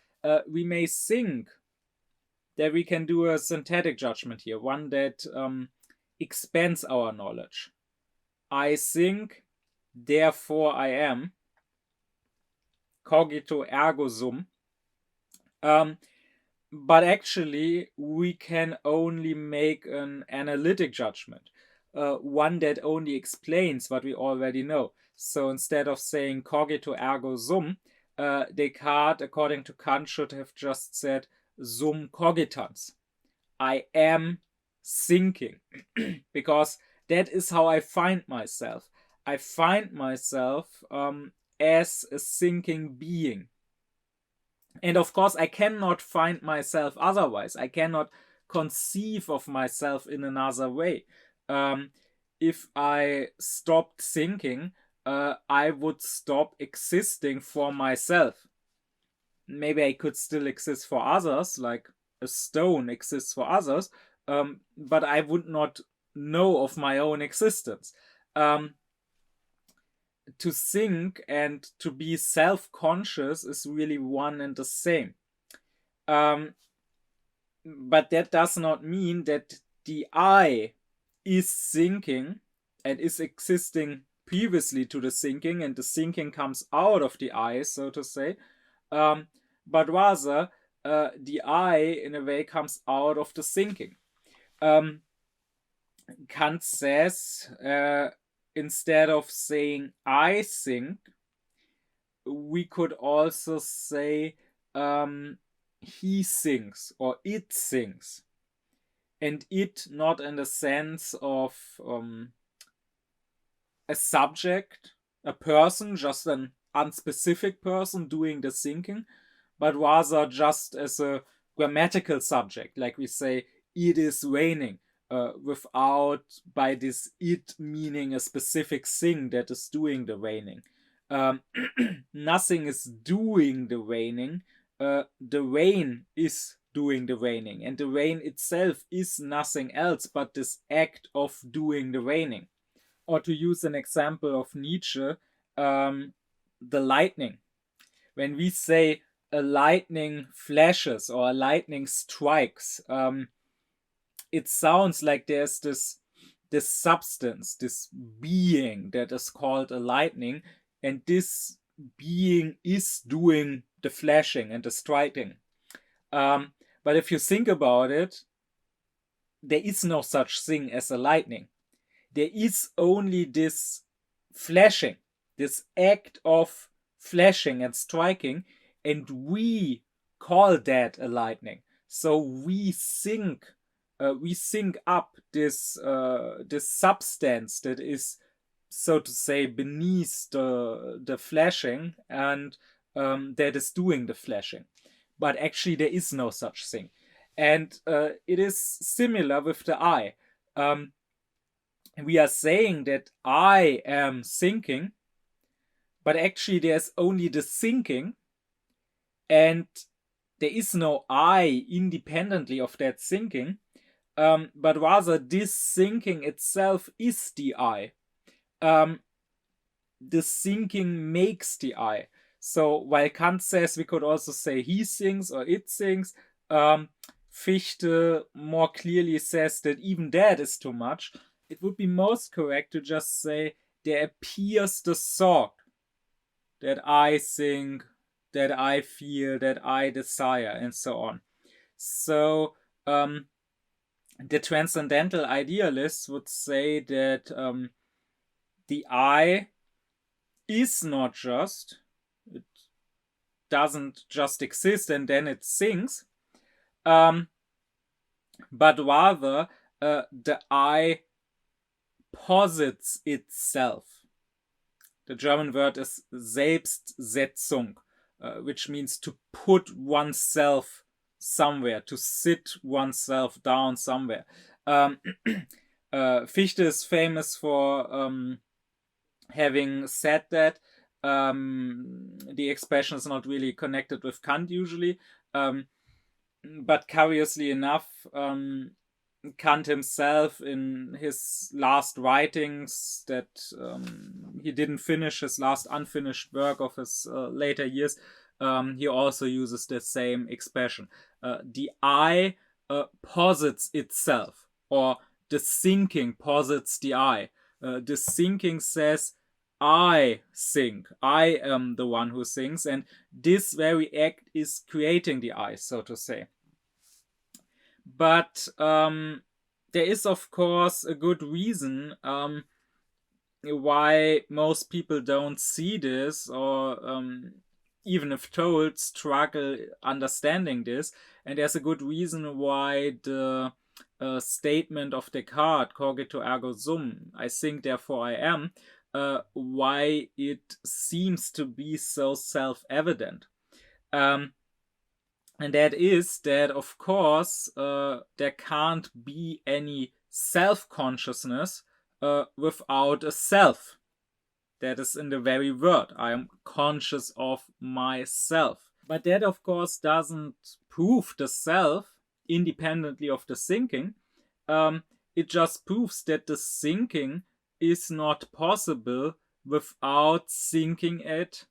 we may think that we can do a synthetic judgment here, one that expands our knowledge. I think, therefore I am. Cogito ergo sum. But actually, we can only make an analytic judgment, one that only explains what we already know. So instead of saying cogito ergo sum, Descartes, according to Kant, should have just said sum cogitans. I am thinking, because that is how I find myself. I find myself as a thinking being. And of course, I cannot find myself otherwise. I cannot conceive of myself in another way. If I stopped thinking, I would stop existing for myself. Maybe I could still exist for others, like a stone exists for others, but I would not know of my own existence. To think and to be self-conscious is really one and the same. But that does not mean that the I is thinking and is existing previously to the thinking, and the thinking comes out of the I, so to say. But rather, the I, in a way, comes out of the thinking. Kant says, instead of saying I think, we could also say he thinks or it thinks. And it not in the sense of a subject, a person, just an unspecific person doing the thinking, but rather just as a grammatical subject, like we say, it is raining. Without by this it meaning a specific thing that is doing the raining. Nothing is doing the raining. The rain is doing the raining, and the rain itself is nothing else but this act of doing the raining. Or to use an example of Nietzsche, the lightning. When we say a lightning flashes or a lightning strikes, it sounds like there's this substance, this being that is called a lightning, and this being is doing the flashing and the striking. But if you think about it, there is no such thing as a lightning. There is only this flashing, this act of flashing and striking, and we call that a lightning. So we think up this substance that is, so to say, beneath the flashing, and that is doing the flashing. But actually there is no such thing. And it is similar with the I. We are saying that I am thinking, but actually there's only the thinking, and there is no I independently of that thinking. But rather this thinking itself is the I. The thinking makes the I. So while Kant says we could also say he thinks or it thinks, Fichte more clearly says that even that is too much. It would be most correct to just say there appears the thought that I think, that I feel, that I desire, and so on. So the transcendental idealists would say that the I is not just, it doesn't just exist and then it thinks, but rather the I posits itself. The German word is Selbstsetzung, which means to put oneself somewhere, to sit oneself down somewhere. Fichte is famous for having said that. The expression is not really connected with Kant usually, but curiously enough, Kant himself, in his last writings that he didn't finish, his last unfinished work of his later years, he also uses the same expression. The I posits itself, or the thinking posits the I. The thinking says, I think, I am the one who thinks, and this very act is creating the I, so to say. But there is, of course, a good reason why most people don't see this, or even if told, struggle understanding this. And there's a good reason why the statement of Descartes, cogito ergo sum, I think therefore I am, why it seems to be so self-evident. And that is that, of course, there can't be any self-consciousness without a self. That is in the very word. I am conscious of myself. But that, of course, doesn't prove the self independently of the thinking. It just proves that the thinking is not possible without thinking it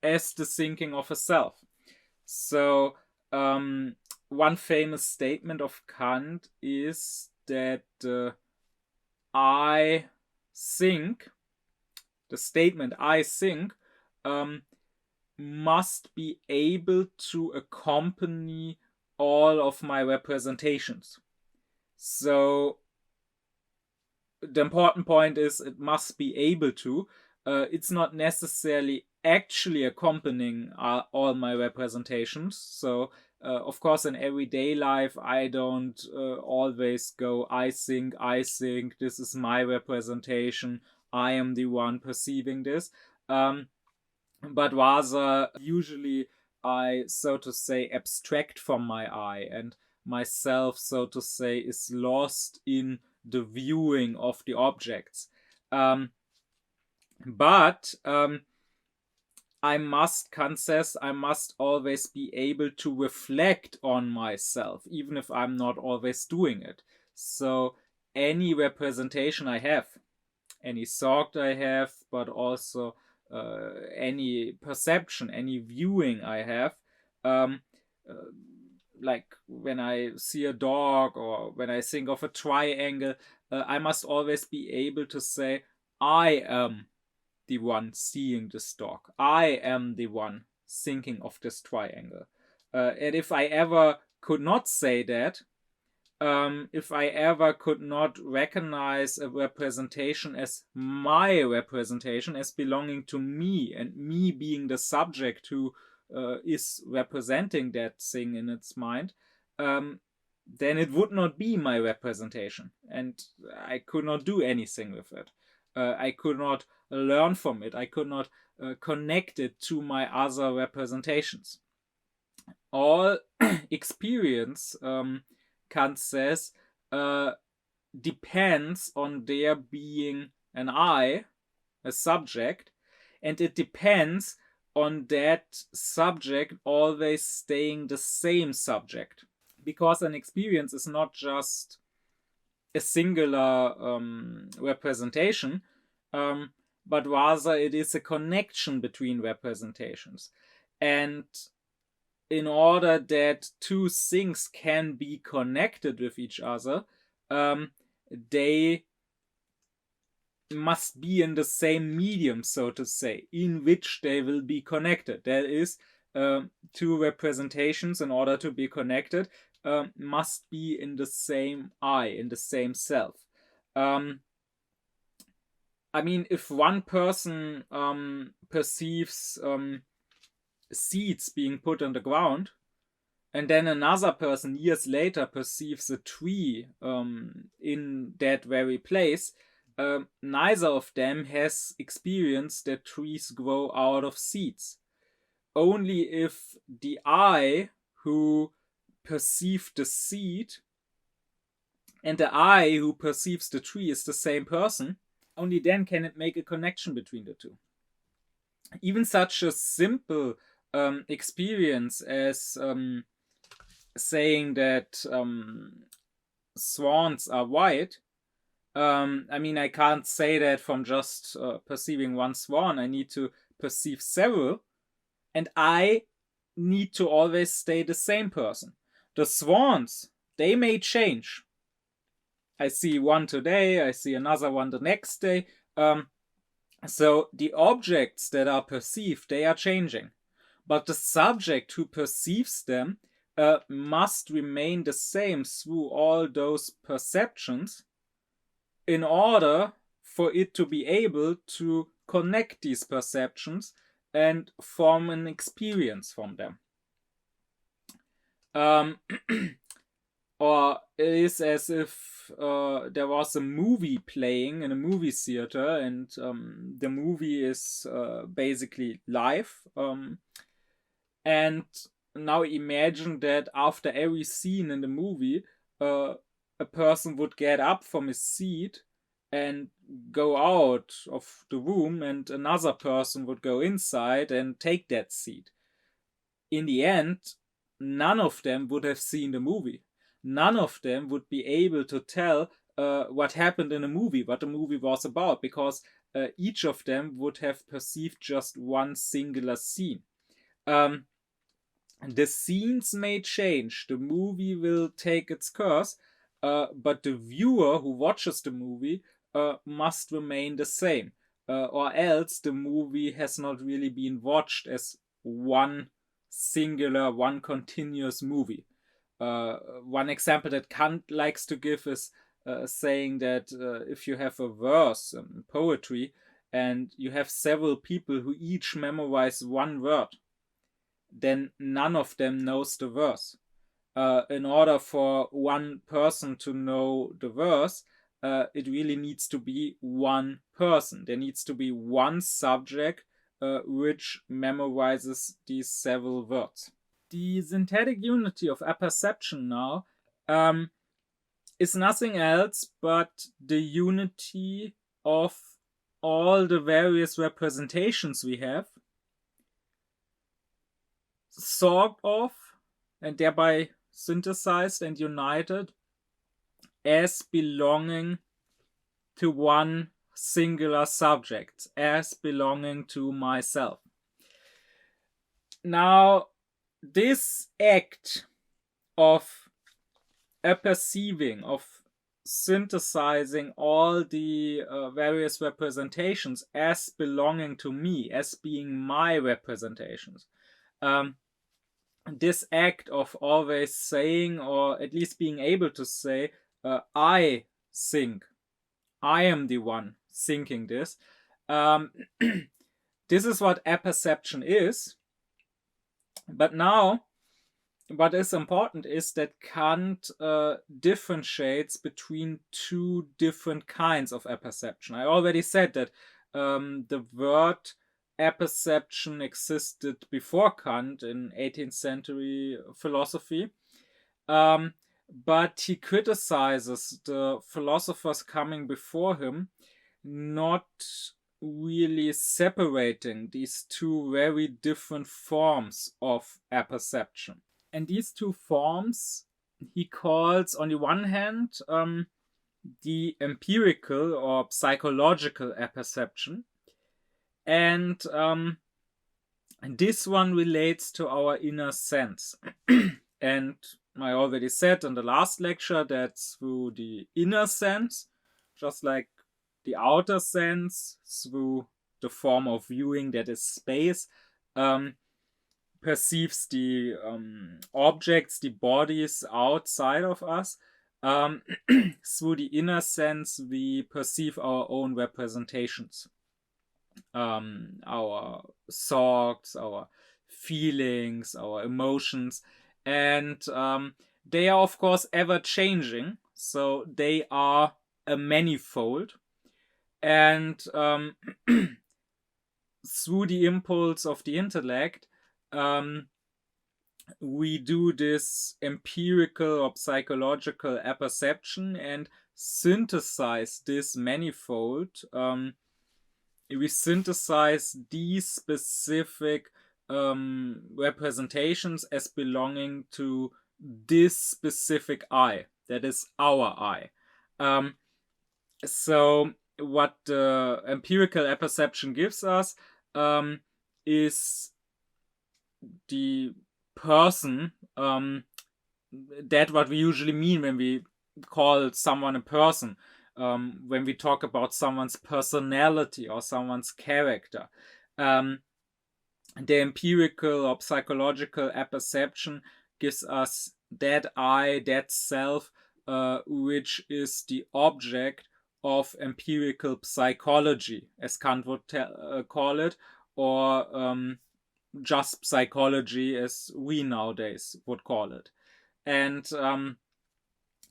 as the thinking of a self. So, one famous statement of Kant is that I think, the statement I think, must be able to accompany all of my representations. So the important point is it must be able to. It's not necessarily actually accompanying all my representations. So of course, in everyday life, I don't always go, I think, this is my representation, I am the one perceiving this. But rather, usually, I, so to say, abstract from my I, and myself, so to say, is lost in the viewing of the objects. But Kant says, I must always be able to reflect on myself, even if I'm not always doing it. So any representation I have, any thought I have, but also any perception, any viewing I have, like when I see a dog or when I think of a triangle, I must always be able to say, I am the one seeing this dog. I am the one thinking of this triangle. And if I ever could not say that, if I ever could not recognize a representation as my representation, as belonging to me, and me being the subject who is representing that thing in its mind, then it would not be my representation, and I could not do anything with it. I could not learn from it. I could not connect it to my other representations. All experience, Kant says, depends on there being an I, a subject, and it depends on that subject always staying the same subject. Because an experience is not just a singular representation, but rather it is a connection between representations. And in order that two things can be connected with each other, they must be in the same medium, so to say, in which they will be connected. That is, two representations, in order to be connected, must be in the same I, in the same self. I mean, if one person perceives seeds being put on the ground, and then another person years later perceives a tree in that very place, neither of them has experienced that trees grow out of seeds. Only if the I who perceived the seed and the I who perceives the tree is the same person, only then can it make a connection between the two. Even such a simple experience as saying that swans are white. I mean, I can't say that from just perceiving one swan. I need to perceive several, and I need to always stay the same person. The swans they may change. I see one today, I see another one the next day. So the objects that are perceived, they are changing. But the subject who perceives them must remain the same through all those perceptions in order for it to be able to connect these perceptions and form an experience from them. Or it is as if there was a movie playing in a movie theater, and the movie is basically live. And now imagine that after every scene in the movie, a person would get up from his seat and go out of the room, and another person would go inside and take that seat. In the end, none of them would have seen the movie. None of them would be able to tell what happened in the movie, what the movie was about, because each of them would have perceived just one singular scene. The scenes may change, the movie will take its course, but the viewer who watches the movie must remain the same, or else the movie has not really been watched as one singular, one continuous movie. One example that Kant likes to give is saying that if you have a verse in poetry and you have several people who each memorize one word, then none of them knows the verse. In order for one person to know the verse, it really needs to be one person. There needs to be one subject which memorizes these several words. The synthetic unity of apperception now is nothing else but the unity of all the various representations we have, thought of and thereby synthesized and united as belonging to one singular subject, as belonging to myself. Now, this act of apperceiving, of synthesizing all the various representations as belonging to me, as being my representations, this act of always saying, or at least being able to say, I think, I am the one thinking this. This is what apperception is. But now, what is important is that Kant differentiates between two different kinds of apperception. I already said that the word apperception existed before Kant in 18th century philosophy. But he criticizes the philosophers coming before him not really separating these two very different forms of apperception. And these two forms he calls, on the one hand, the empirical or psychological apperception, and this one relates to our inner sense. And I already said in the last lecture that through the inner sense, just like the outer sense, through the form of viewing that is space, perceives the objects, the bodies outside of us. Through the inner sense, we perceive our own representations, our thoughts, our feelings, our emotions, and they are of course ever changing, so they are a manifold, and through the impulse of the intellect we do this empirical or psychological apperception and synthesize this manifold. We synthesize these specific representations as belonging to this specific I, that is our I. So what the empirical apperception gives us is the person That's what we usually mean when we call someone a person, when we talk about someone's personality or someone's character. The empirical or psychological apperception gives us that I, that self, which is the object of empirical psychology, as Kant would call it, or just psychology, as we nowadays would call it. And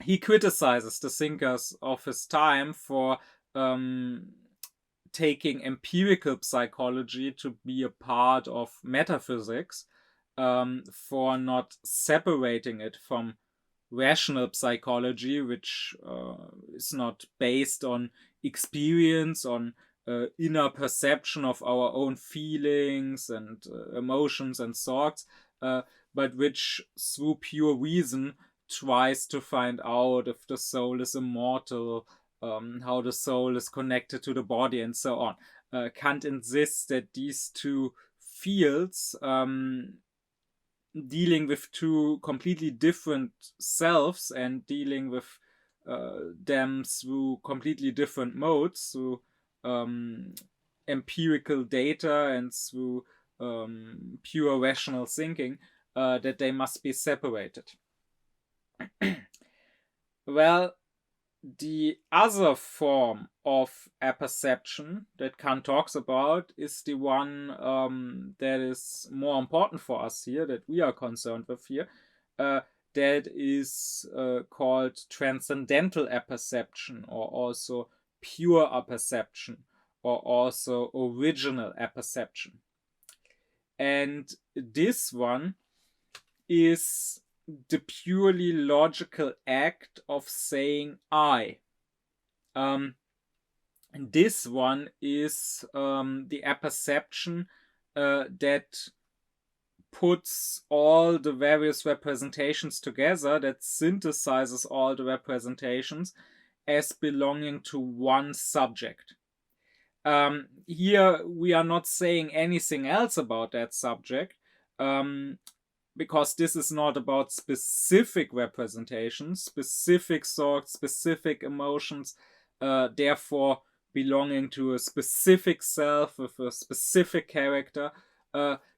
he criticizes the thinkers of his time for taking empirical psychology to be a part of metaphysics, for not separating it from rational psychology, which is not based on experience, on inner perception of our own feelings and emotions and thoughts, but which through pure reason tries to find out if the soul is immortal, how the soul is connected to the body, and so on. Kant insists that these two fields, dealing with two completely different selves and dealing with them through completely different modes, through empirical data and through pure rational thinking, that they must be separated. Well, the other form of apperception that Kant talks about is the one that is more important for us here, that we are concerned with here. That is called transcendental apperception, or also pure apperception, or also original apperception. And this one is the purely logical act of saying I. This one is the apperception that puts all the various representations together, that synthesizes all the representations as belonging to one subject. Here we are not saying anything else about that subject, because this is not about specific representations, specific thoughts, specific emotions, therefore belonging to a specific self with a specific character.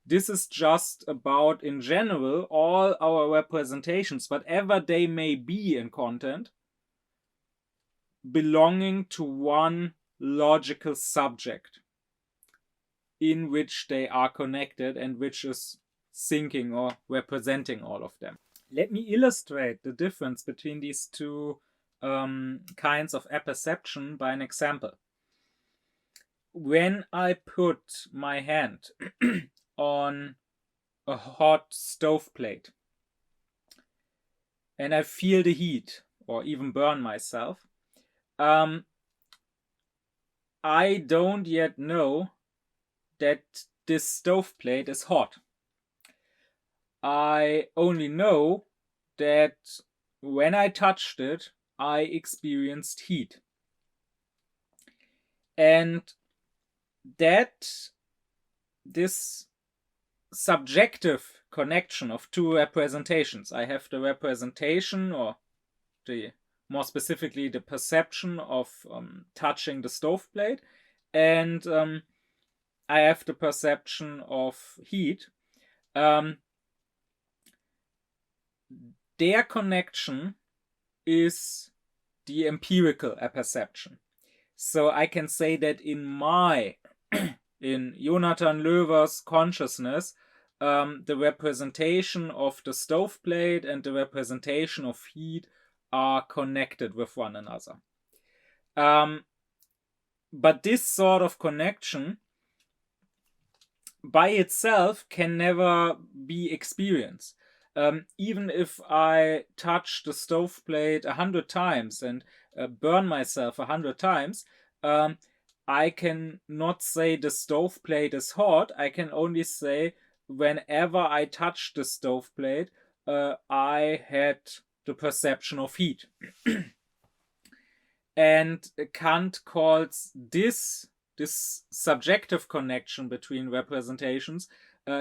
This is just about, in general, all our representations, whatever they may be in content, belonging to one logical subject in which they are connected and which is thinking or representing all of them. Let me illustrate the difference between these two kinds of apperception by an example. When I put my hand on a hot stove plate and I feel the heat or even burn myself, I don't yet know that this stove plate is hot. I only know that when I touched it, I experienced heat. And that this subjective connection of two representations, I have the representation, or the more specifically the perception of touching the stove plate, and I have the perception of heat. Their connection is the empirical apperception. So I can say that in Jonathan Löwer's consciousness, the representation of the stoveplate and the representation of heat are connected with one another. But this sort of connection by itself can never be experienced. Even if I touch the stoveplate 100 times and burn myself 100 times, I can not say the stoveplate is hot. I can only say whenever I touch the stoveplate, I had the perception of heat. And Kant calls this subjective connection between representations,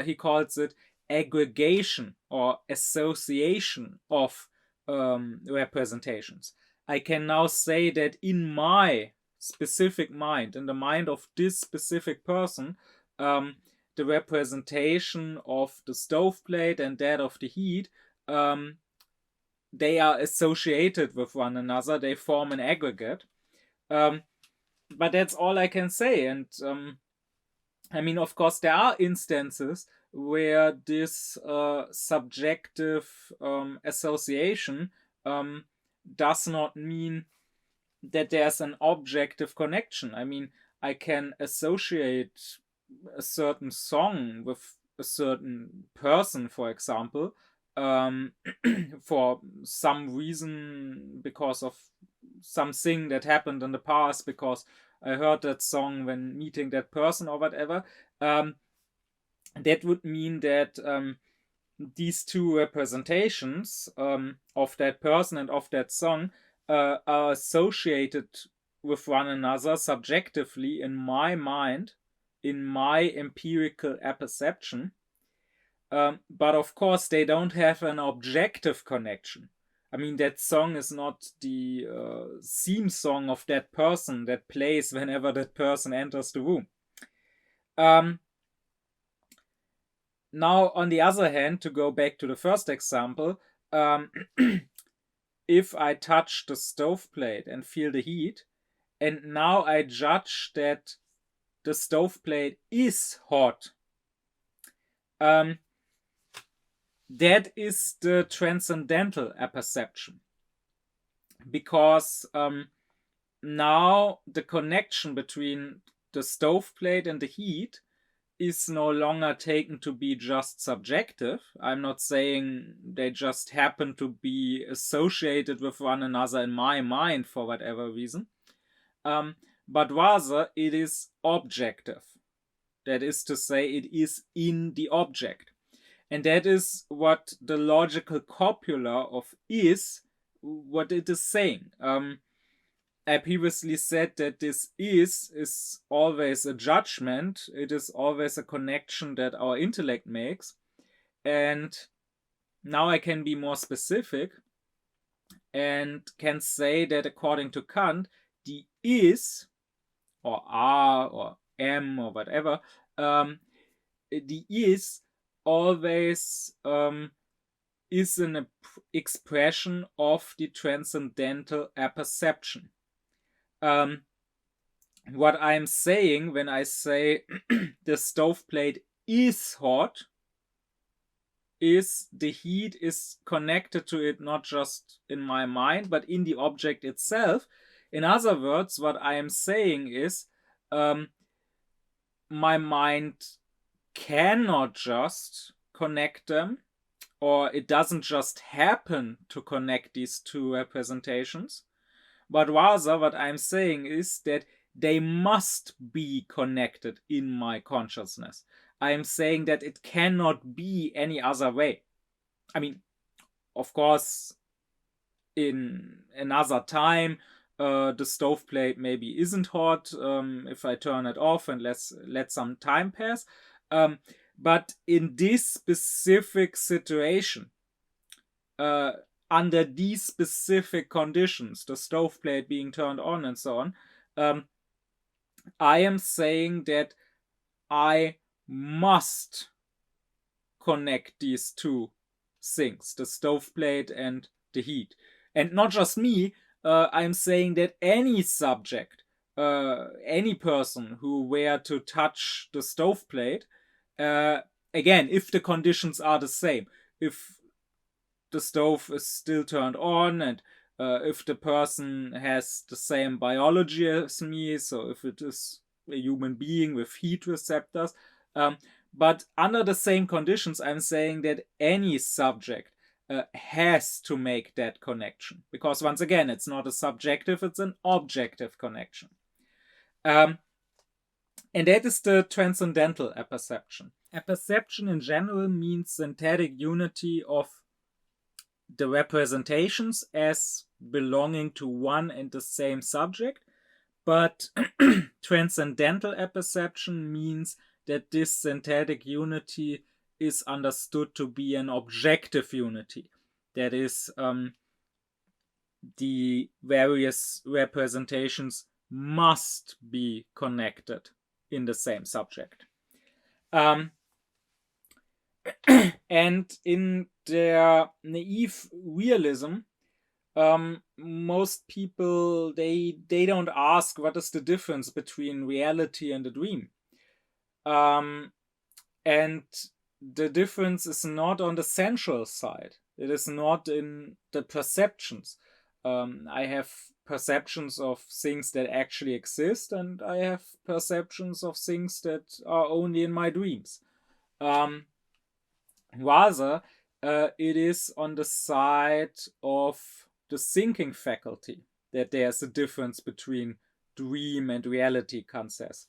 he calls it aggregation or association of representations. I can now say that in my specific mind, in the mind of this specific person, the representation of the stoveplate and that of the heat, they are associated with one another. They form an aggregate. But that's all I can say. And I mean, of course, there are instances where this subjective association does not mean that there's an objective connection. I mean, I can associate a certain song with a certain person, for example, for some reason, because of something that happened in the past, because I heard that song when meeting that person or whatever. That would mean that these two representations of that person and of that song are associated with one another subjectively in my mind, in my empirical apperception. But of course, they don't have an objective connection. I mean, that song is not the theme song of that person that plays whenever that person enters the room. Now, on the other hand, to go back to the first example, if I touch the stoveplate and feel the heat, and now I judge that the stoveplate is hot, that is the transcendental apperception, because now the connection between the stoveplate and the heat is no longer taken to be just subjective. I'm not saying they just happen to be associated with one another in my mind for whatever reason, but rather it is objective. That is to say, it is in the object. And that is what the logical copula of is, what it is saying. I previously said that this is always a judgment. It is always a connection that our intellect makes. And now I can be more specific and can say that according to Kant, the is, or are, or am, or whatever, the is always is an expression of the transcendental apperception. What I'm saying when I say the stoveplate is hot is the heat is connected to it not just in my mind but in the object itself. In other words, what I am saying is my mind cannot just connect them, or it doesn't just happen to connect these two representations, but rather what I'm saying is that they must be connected in my consciousness. I'm saying that it cannot be any other way. I mean, of course, in another time, the stoveplate maybe isn't hot if I turn it off and let some time pass. But in this specific situation, under these specific conditions, the stoveplate being turned on and so on, I am saying that I must connect these two things, the stoveplate and the heat. And not just me, I'm saying that any subject, any person who were to touch the stoveplate, again, if the conditions are the same, if the stove is still turned on and if the person has the same biology as me, so if it is a human being with heat receptors, but under the same conditions, I'm saying that any subject has to make that connection, because once again, it's not a subjective, it's an objective connection. And that is the transcendental apperception. Apperception in general means synthetic unity of the representations as belonging to one and the same subject, but transcendental apperception means that this synthetic unity is understood to be an objective unity. That is, the various representations must be connected in the same subject. And in their naive realism, most people, they don't ask what is the difference between reality and a dream. And the difference is not on the sensual side. It is not in the perceptions. I have perceptions of things that actually exist, and I have perceptions of things that are only in my dreams. Rather, it is on the side of the thinking faculty that there's a difference between dream and reality, Kant says.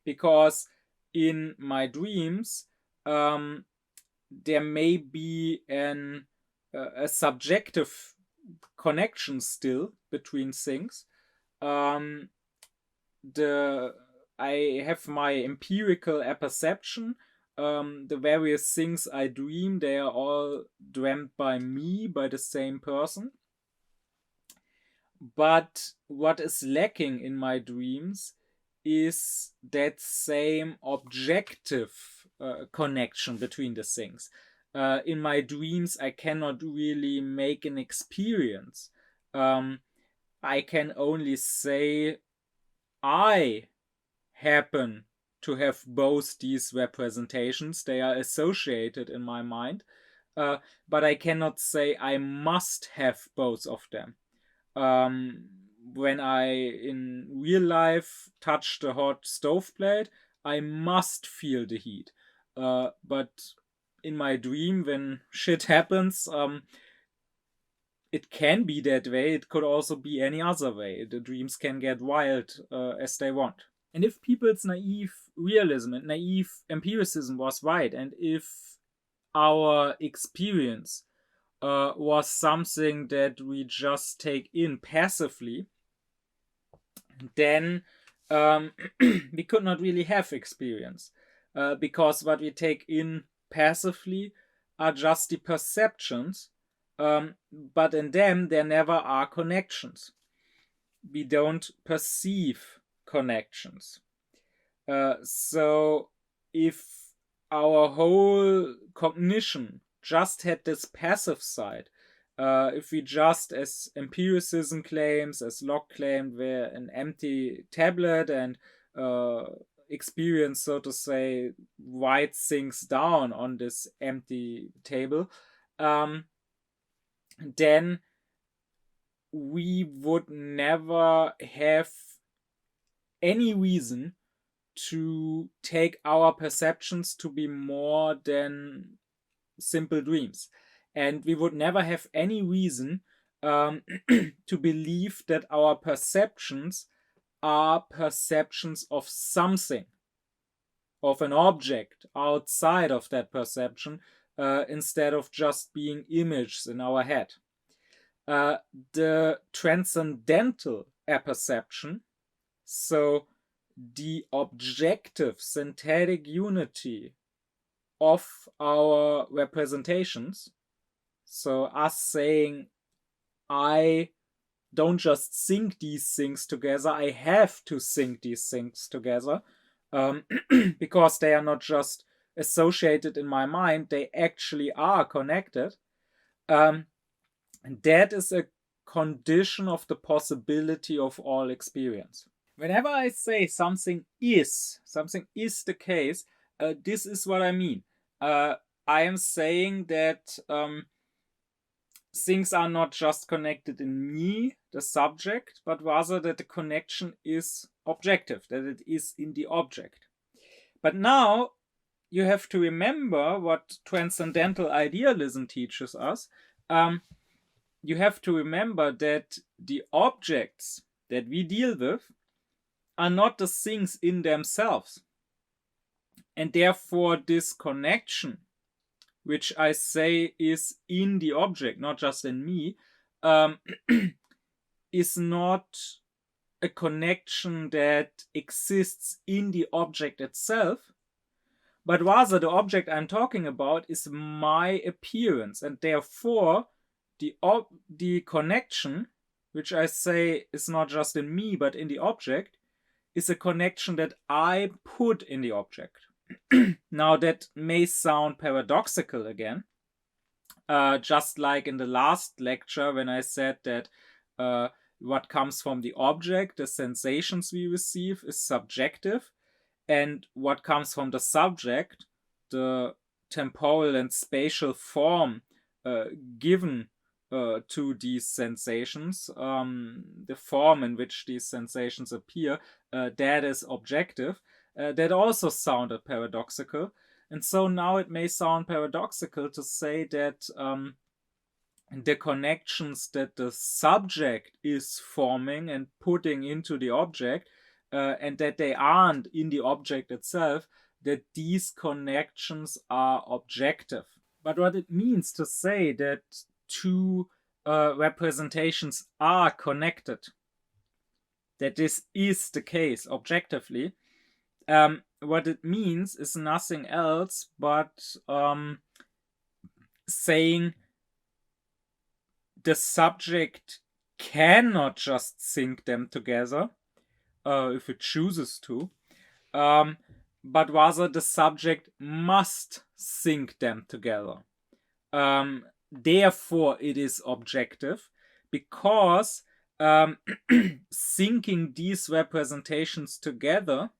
Because in my dreams, there may be a subjective connection still between things. I have my empirical apperception. The various things I dream, they are all dreamt by me, by the same person. But what is lacking in my dreams is that same objective connection between the things. In my dreams, I cannot really make an experience. I can only say I happen to have both these representations. They are associated in my mind, but I cannot say I must have both of them. When I in real life touch the hot stove plate, I must feel the heat. But in my dream, when shit happens, it can be that way. It could also be any other way. The dreams can get wild as they want. And if people's naive realism and naive empiricism was right, and if our experience was something that we just take in passively, then we could not really have experience. Because what we take in passively are just the perceptions, but in them there never are connections. We don't perceive connections. So if our whole cognition just had this passive side, if we just, as empiricism claims, as Locke claimed, were an empty tablet and experience, so to say, write things down on this empty table, then we would never have any reason to take our perceptions to be more than simple dreams. And we would never have any reason to believe that our perceptions are perceptions of something, of an object outside of that perception, instead of just being images in our head. The transcendental apperception, so the objective synthetic unity of our representations, so us saying, I don't just think these things together, I have to think these things together, because they are not just associated in my mind, they actually are connected. That is a condition of the possibility of all experience. Whenever I say something is the case, this is what I mean. I am saying that things are not just connected in me, the subject, but rather that the connection is objective, that it is in the object. But now you have to remember what transcendental idealism teaches us. You have to remember that the objects that we deal with are not the things in themselves. And therefore this connection, which I say is in the object, not just in me, is not a connection that exists in the object itself, but rather the object I'm talking about is my appearance, and therefore the connection, which I say is not just in me but in the object, is a connection that I put in the object. Now that may sound paradoxical again, just like in the last lecture when I said that what comes from the object, the sensations we receive, is subjective, and what comes from the subject, the temporal and spatial form given to these sensations, the form in which these sensations appear, that is objective. That also sounded paradoxical. And so now it may sound paradoxical to say that the connections that the subject is forming and putting into the object, and that they aren't in the object itself, that these connections are objective. But what it means to say that two representations are connected, that this is the case objectively, what it means is nothing else but saying the subject cannot just sync them together if it chooses to, but rather the subject must sync them together. Therefore, it is objective, because syncing these representations together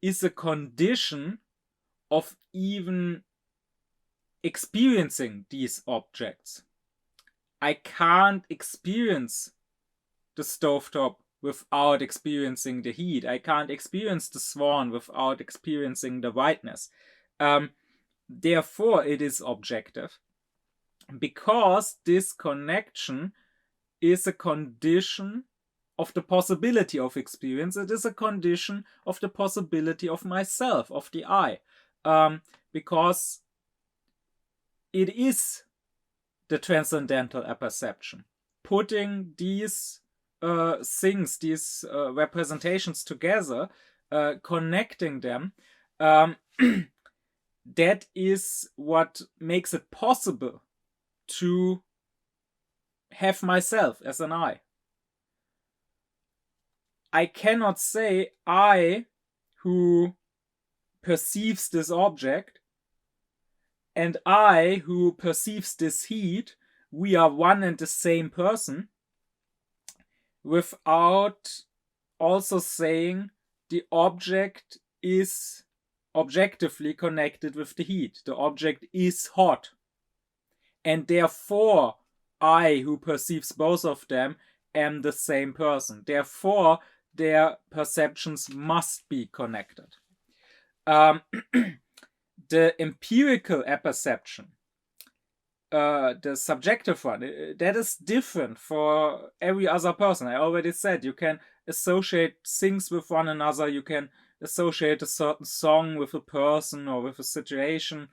is a condition of even experiencing these objects. I can't experience the stovetop without experiencing the heat. I can't experience the swan without experiencing the whiteness. Therefore, it is objective, because this connection is a condition of the possibility of experience. It is a condition of the possibility of myself, of the I, because it is the transcendental apperception, putting these things, these representations together, connecting them. That is what makes it possible to have myself as an I. I cannot say I, who perceives this object, and I, who perceives this heat, we are one and the same person, without also saying the object is objectively connected with the heat. The object is hot. And therefore, I, who perceives both of them, am the same person. Therefore, their perceptions must be connected. The empirical apperception, the subjective one, that is different for every other person. I already said you can associate things with one another. You can associate a certain song with a person or with a situation,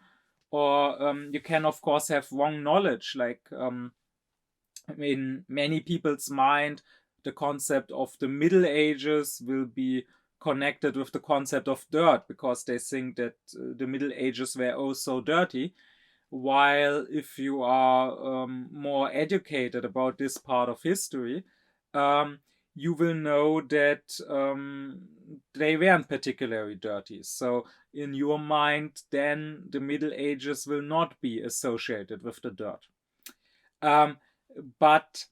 or you can, of course, have wrong knowledge. Like in many people's mind, the concept of the Middle Ages will be connected with the concept of dirt, because they think that the Middle Ages were oh so dirty. While if you are more educated about this part of history, you will know that they weren't particularly dirty. So in your mind, then the Middle Ages will not be associated with the dirt. But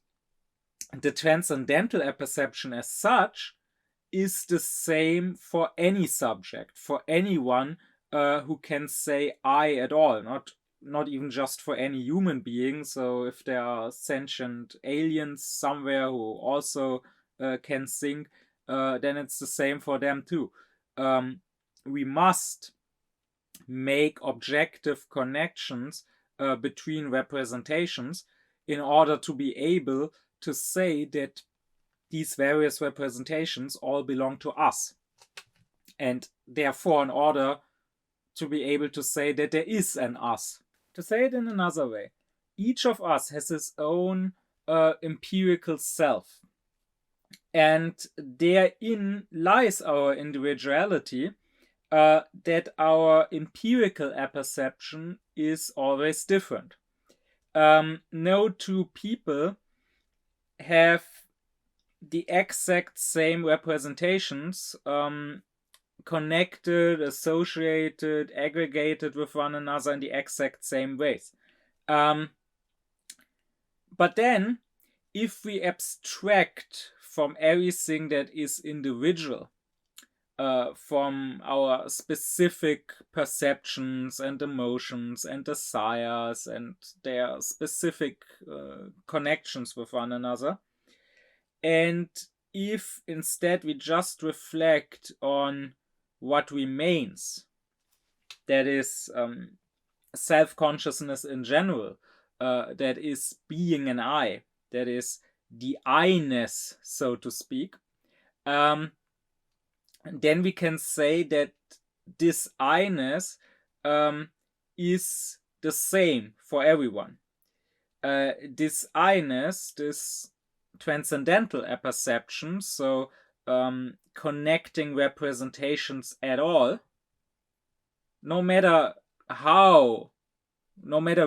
the transcendental apperception as such is the same for any subject, for anyone who can say I at all, not even just for any human being. So if there are sentient aliens somewhere who also can think, then it's the same for them too. We must make objective connections between representations in order to be able to say that these various representations all belong to us. And therefore, in order to be able to say that there is an us. To say it in another way, each of us has his own empirical self. And therein lies our individuality. that our empirical apperception is always different. No two people have the exact same representations connected, associated, aggregated with one another in the exact same ways. But then, if we abstract from everything that is individual, from our specific perceptions and emotions and desires and their specific connections with one another, and if instead we just reflect on what remains, that is self-consciousness in general, that is being an I, that is the I-ness, so to speak, then we can say that this I-ness is the same for everyone. This I-ness, this transcendental apperception, so connecting representations at all, no matter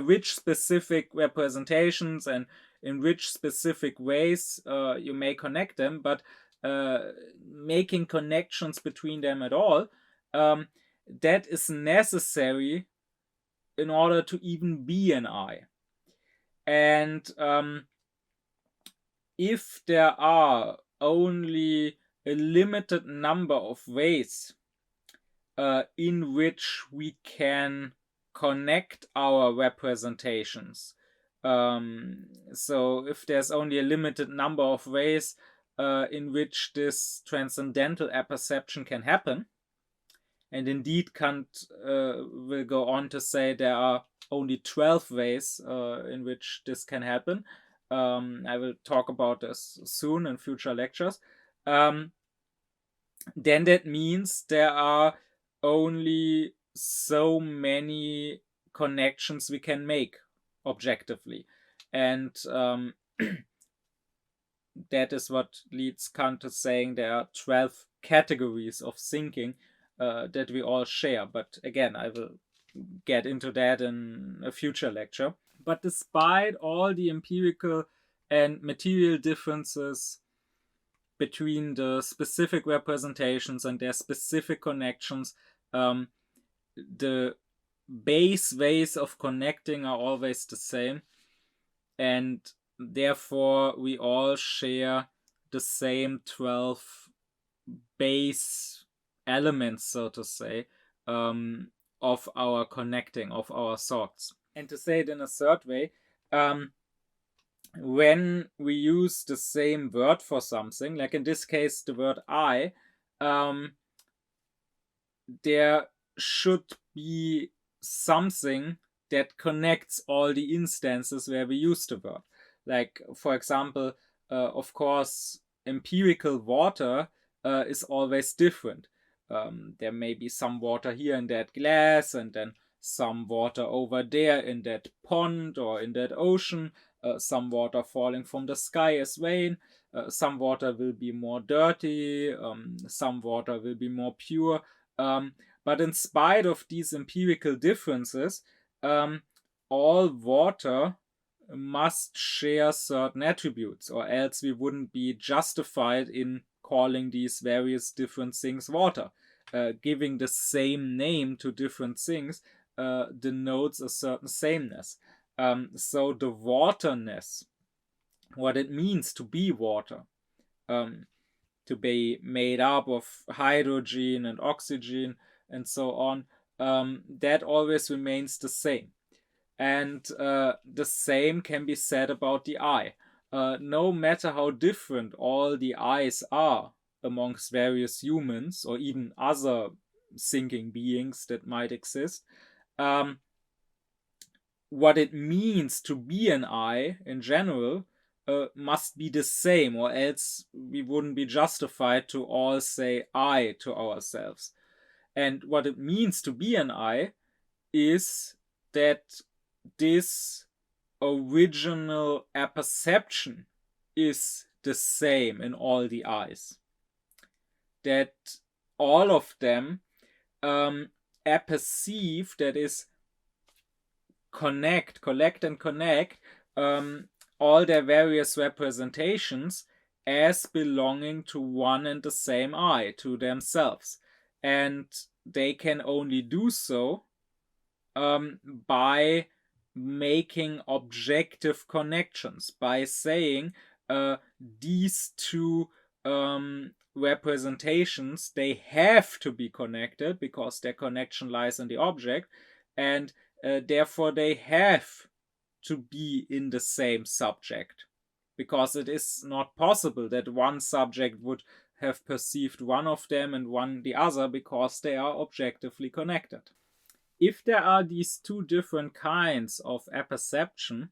which specific representations and in which specific ways you may connect them, but making connections between them at all, that is necessary in order to even be an I. And if there are only a limited number of ways in which we can connect our representations, so if there's only a limited number of ways in which this transcendental apperception can happen, and indeed Kant will go on to say there are only 12 ways in which this can happen. I will talk about this soon in future lectures. Then that means there are only so many connections we can make objectively. And that is what leads Kant to saying there are 12 categories of thinking that we all share. But again, I will get into that in a future lecture. But despite all the empirical and material differences between the specific representations and their specific connections, the base ways of connecting are always the same, and therefore we all share the same 12 base elements, so to say, of our connecting, of our thoughts. And to say it in a third way, when we use the same word for something, like in this case the word I, there should be something that connects all the instances where we use the word. Like, for example, of course, empirical water is always different. There may be some water here in that glass, and then some water over there in that pond or in that ocean, some water falling from the sky as rain, some water will be more dirty, some water will be more pure. But in spite of these empirical differences, all water must share certain attributes, or else we wouldn't be justified in calling these various different things water. Giving the same name to different things denotes a certain sameness. So the waterness, what it means to be water, to be made up of hydrogen and oxygen and so on, that always remains the same. And the same can be said about the I. No matter how different all the I's are amongst various humans or even other thinking beings that might exist, what it means to be an I in general must be the same, or else we wouldn't be justified to all say I to ourselves. And what it means to be an I is that this original apperception is the same in all the I's. That all of them apperceive, that is, collect and connect all their various representations as belonging to one and the same I, to themselves. And they can only do so by making objective connections, by saying these two representations, they have to be connected because their connection lies in the object, and therefore they have to be in the same subject, because it is not possible that one subject would have perceived one of them and one the other, because they are objectively connected. If there are these two different kinds of apperception,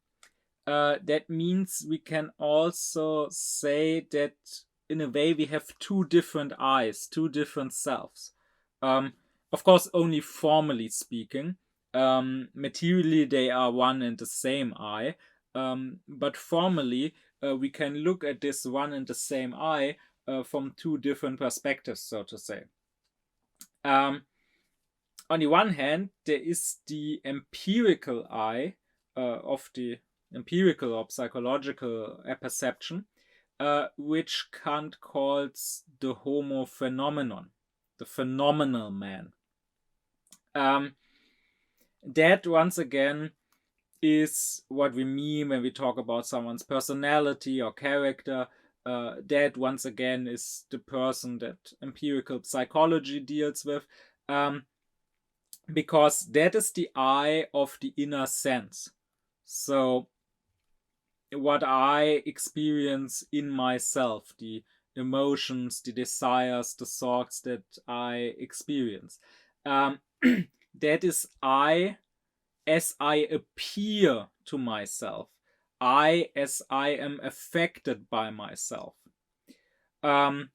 that means we can also say that in a way we have two different eyes, two different selves. Of course, only formally speaking. Materially, they are one and the same eye. But formally, we can look at this one and the same eye from two different perspectives, so to say. On the one hand, there is the empirical eye of the empirical or psychological apperception, which Kant calls the Homo phaenomenon, the phenomenal man. That, once again, is what we mean when we talk about someone's personality or character. That, once again, is the person that empirical psychology deals with, because that is the eye of the inner sense. So what I experience in myself, the emotions, the desires, the thoughts that I experience, that is I as I appear to myself, I as I am affected by myself. And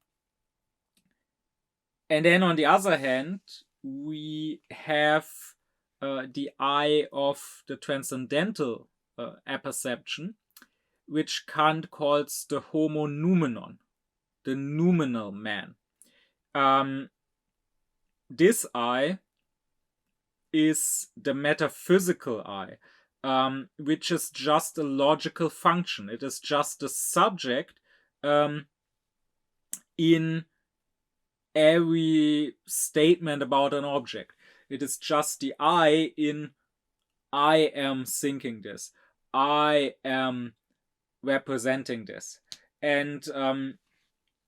then on the other hand, we have the eye of the transcendental apperception, which Kant calls the Homo noumenon, the noumenal man. This eye is the metaphysical eye, which is just a logical function. It is just a subject in every statement about an object. It is just the I in I am thinking this, I am representing this. And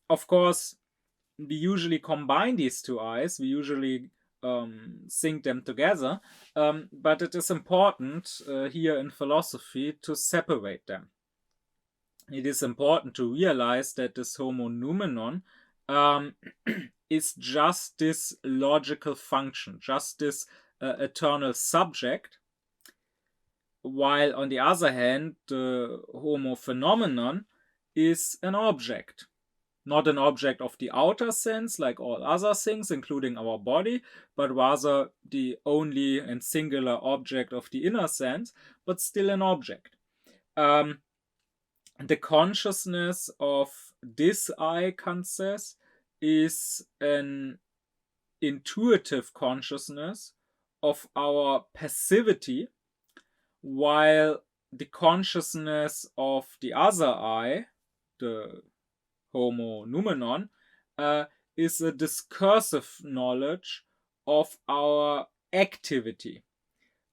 of course, we usually combine these two eyes, we usually sync them together, but it is important here in philosophy to separate them. It is important to realize that this Homo noumenon is just this logical function, just this eternal subject, while on the other hand, the Homo phenomenon is an object. Not an object of the outer sense, like all other things, including our body, but rather the only and singular object of the inner sense, but still an object. The consciousness of this I, Kant says, is an intuitive consciousness of our passivity, while the consciousness of the other I, the Homo noumenon, is a discursive knowledge of our activity.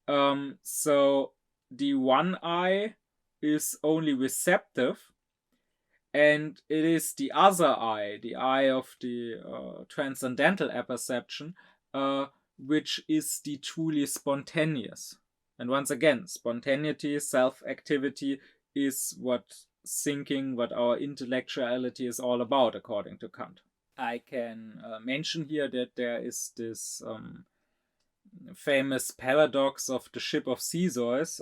So the one I is only receptive, and it is the other I, the I of the transcendental apperception, which is the truly spontaneous. And once again, spontaneity, self-activity is what thinking, what our intellectuality is all about, according to Kant. I can mention here that there is this famous paradox of the ship of Theseus,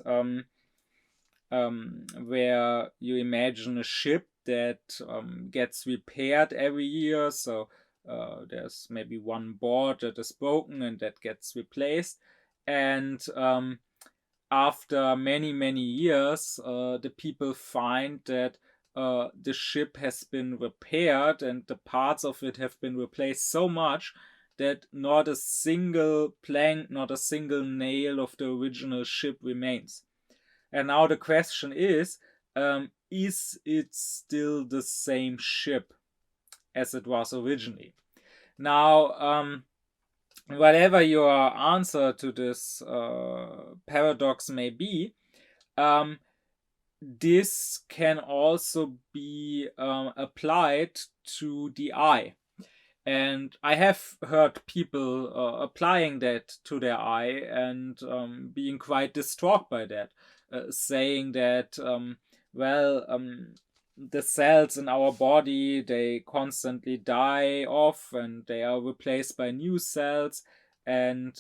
where you imagine a ship that gets repaired every year. So there's maybe one board that is broken and that gets replaced. And after many years, the people find that the ship has been repaired and the parts of it have been replaced so much that not a single plank, not a single nail of the original ship remains. And now the question is it still the same ship as it was originally? Now, whatever your answer to this paradox may be, this can also be applied to the eye. And I have heard people applying that to their eye and being quite distraught by that, saying that, the cells in our body, they constantly die off and they are replaced by new cells. And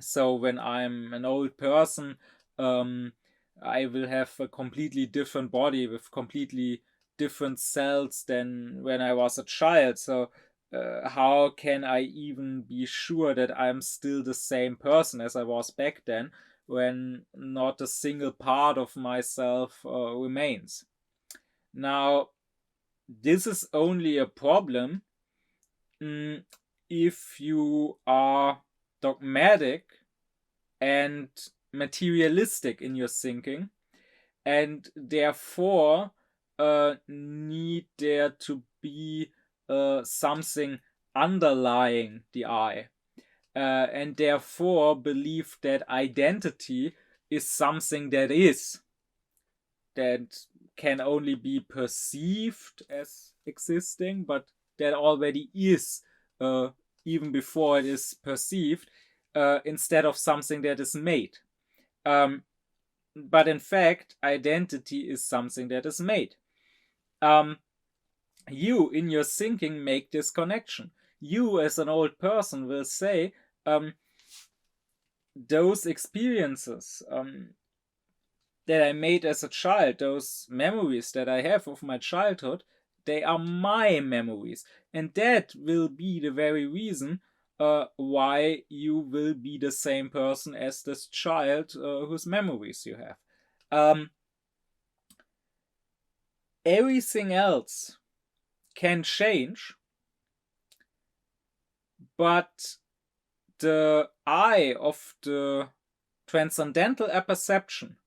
so when I'm an old person, I will have a completely different body with completely different cells than when I was a child. So how can I even be sure that I'm still the same person as I was back then, when not a single part of myself remains? Now, this is only a problem if you are dogmatic and materialistic in your thinking, and therefore need there to be something underlying the I, and therefore believe that identity is something that can only be perceived as existing, but that already is even before it is perceived, instead of something that is made. But in fact, identity is something that is made. You, in your thinking, make this connection. You, as an old person, will say, those experiences that I made as a child, those memories that I have of my childhood, they are my memories. And that will be the very reason why you will be the same person as this child whose memories you have. Everything else can change, but the I of the transcendental apperception,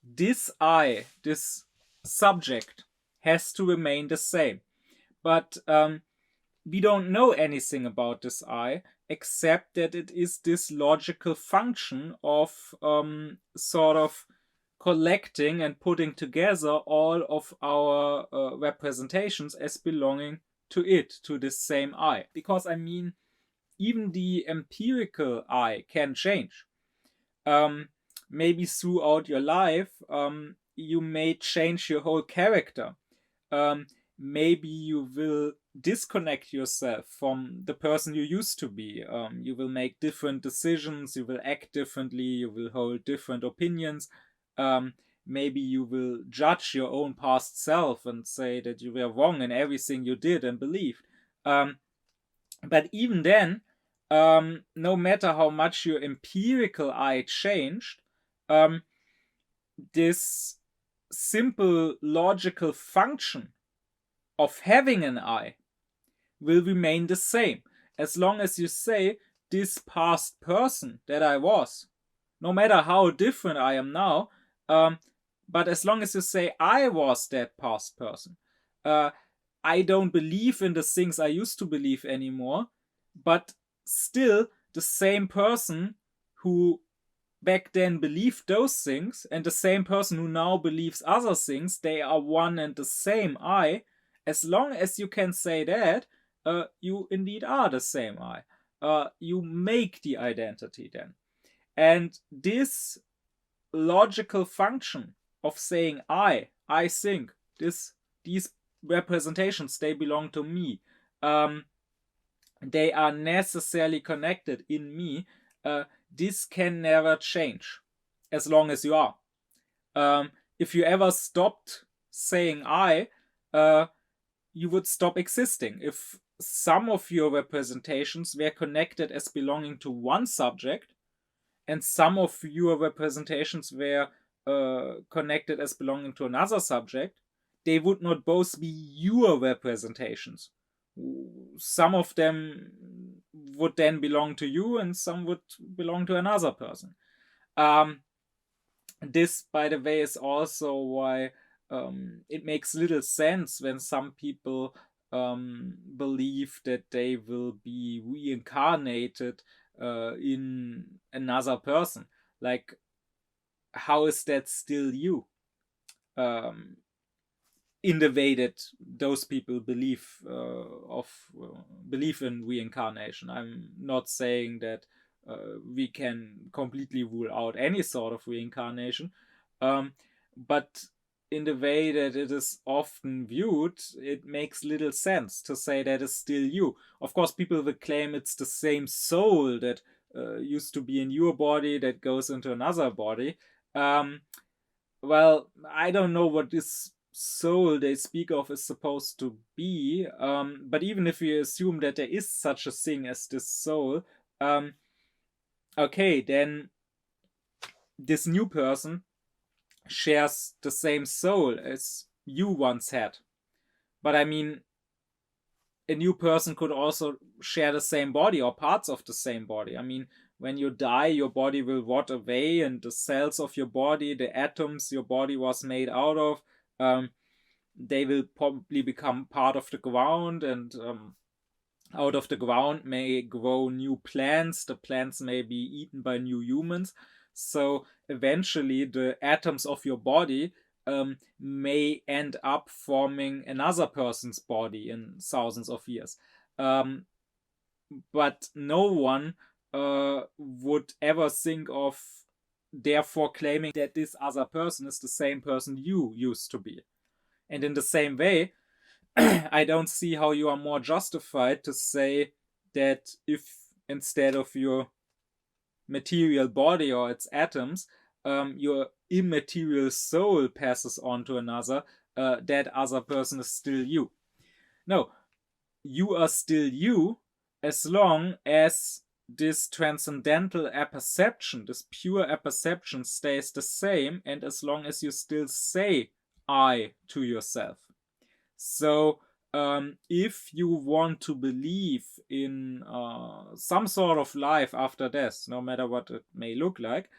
this I, this subject, has to remain the same. But we don't know anything about this I, except that it is this logical function of sort of collecting and putting together all of our representations as belonging to it, to this same I. Because, I mean, even the empirical I can change. Maybe throughout your life, you may change your whole character. Maybe you will disconnect yourself from the person you used to be. You will make different decisions, you will act differently, you will hold different opinions. Maybe you will judge your own past self and say that you were wrong in everything you did and believed. But even then, no matter how much your empirical I changed, this simple logical function of having an I will remain the same, as long as you say, this past person that I was, no matter how different I am now, but as long as you say I was that past person, I don't believe in the things I used to believe anymore, but still the same person who back then believed those things and the same person who now believes other things, they are one and the same I. As long as you can say that, you indeed are the same I. You make the identity then. And this logical function of saying I think, these representations, they belong to me. They are necessarily connected in me. This can never change as long as you are. If you ever stopped saying I, you would stop existing. If some of your representations were connected as belonging to one subject, and some of your representations were connected as belonging to another subject, they would not both be your representations. some of them would then belong to you and some would belong to another person. This, by the way, is also why it makes little sense when some people believe that they will be reincarnated in another person. Like, how is that still you? In the way that those people believe in reincarnation. I'm not saying that we can completely rule out any sort of reincarnation, but in the way that it is often viewed, it makes little sense to say that it's still you. Of course, people will claim it's the same soul that used to be in your body that goes into another body. Well, I don't know what this soul they speak of is supposed to be, but even if we assume that there is such a thing as this soul, okay, then this new person shares the same soul as you once had. But I mean, a new person could also share the same body or parts of the same body. I mean, when you die, your body will rot away, and the cells of your body, the atoms your body was made out of, they will probably become part of the ground, and out of the ground may grow new plants. The plants may be eaten by new humans. So eventually, the atoms of your body may end up forming another person's body in thousands of years. But no one would ever think of therefore claiming that this other person is the same person you used to be. And in the same way, I don't see how you are more justified to say that if instead of your material body or its atoms, your immaterial soul passes on to another, that other person is still you. No, you are still you as long as this transcendental apperception, this pure apperception, stays the same, and as long as you still say I to yourself. So if you want to believe in some sort of life after death, no matter what it may look like,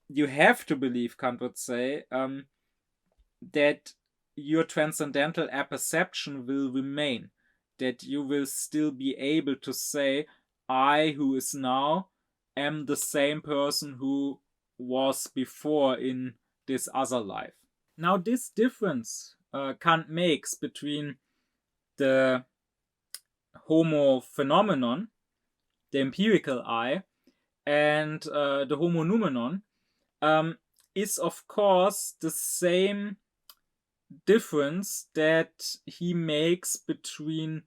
you have to believe, Kant would say, that your transcendental apperception will remain, that you will still be able to say, I, who is now, am the same person who was before in this other life. Now, this difference Kant makes between the Homo phaenomenon, the empirical I, and the Homo noumenon is, of course, the same difference that he makes between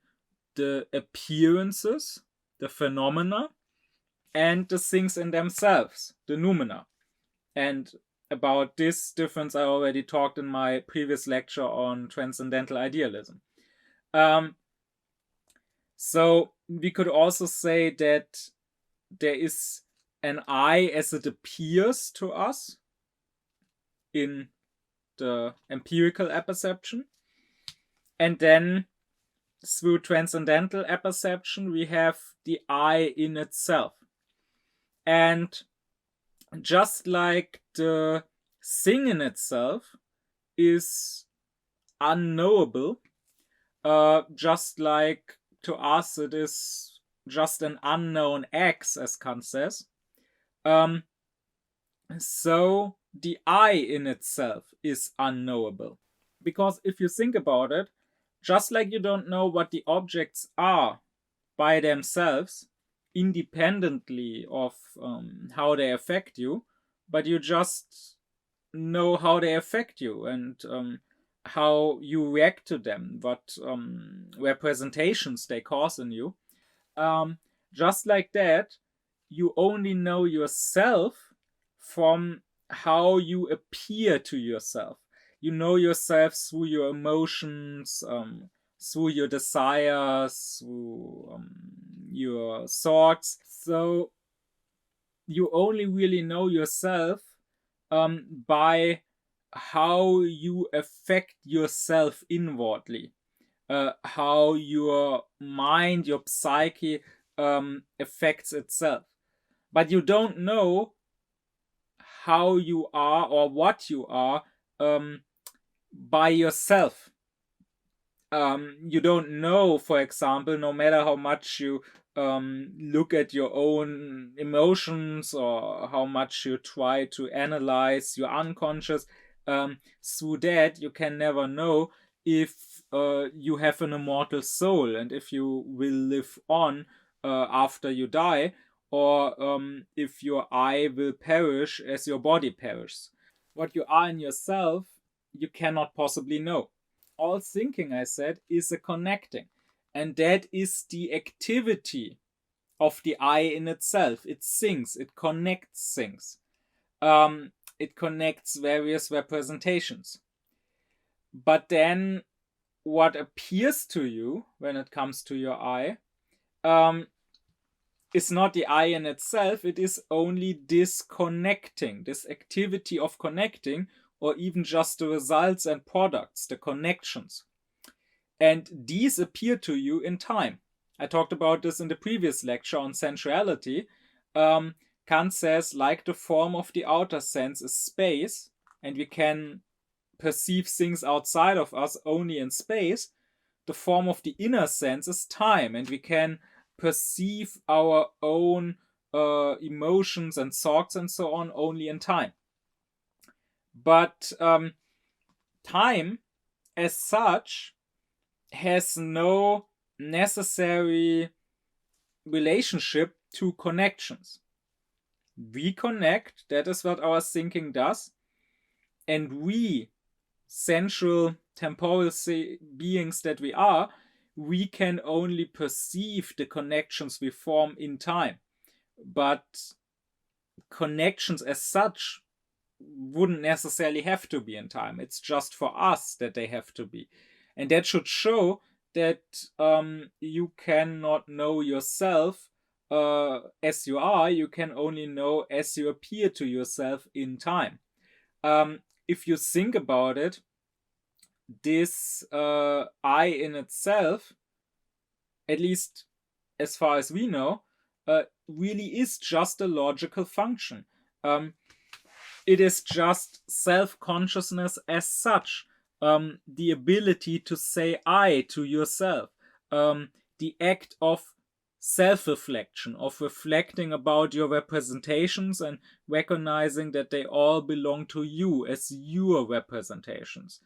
the appearances, the phenomena, and the things in themselves, the noumena. And about this difference I already talked in my previous lecture on transcendental idealism. So we could also say that there is an I as it appears to us in the empirical apperception, and then through transcendental apperception we have the I in itself. And just like the thing in itself is unknowable, just like to us it is just an unknown X, as Kant says, so the I in itself is unknowable. Because if you think about it, just like you don't know what the objects are by themselves, independently of how they affect you, but you just know how they affect you and how you react to them, what representations they cause in you. Just like that, you only know yourself from how you appear to yourself. You know yourself through your emotions, through your desires, through your thoughts. So you only really know yourself by how you affect yourself inwardly. how your mind, your psyche affects itself. But you don't know how you are or what you are by yourself. You don't know, for example, no matter how much you look at your own emotions or how much you try to analyze your unconscious, through that you can never know if you have an immortal soul and if you will live on after you die, or if your I will perish as your body perishes. What you are in yourself, you cannot possibly know. All thinking, I said, is a connecting. And that is the activity of the I in itself. It thinks, it connects things. It connects various representations. But then what appears to you when it comes to your I is not the I in itself. It is only this connecting, this activity of connecting, or even just the results and products, the connections. And these appear to you in time. I talked about this in the previous lecture on sensuality. Kant says, like the form of the outer sense is space, and we can perceive things outside of us only in space, the form of the inner sense is time, and we can perceive our own emotions and thoughts and so on only in time. But time as such has no necessary relationship to connections. We connect, that is what our thinking does, and we, sensual, temporal beings that we are, we can only perceive the connections we form in time. But connections as such wouldn't necessarily have to be in time. It's just for us that they have to be. And that should show that you cannot know yourself as you are. You can only know as you appear to yourself in time. If you think about it, this I in itself, at least as far as we know, really is just a logical function. It is just self-consciousness as such, the ability to say I to yourself, the act of self-reflection, of reflecting about your representations and recognizing that they all belong to you as your representations.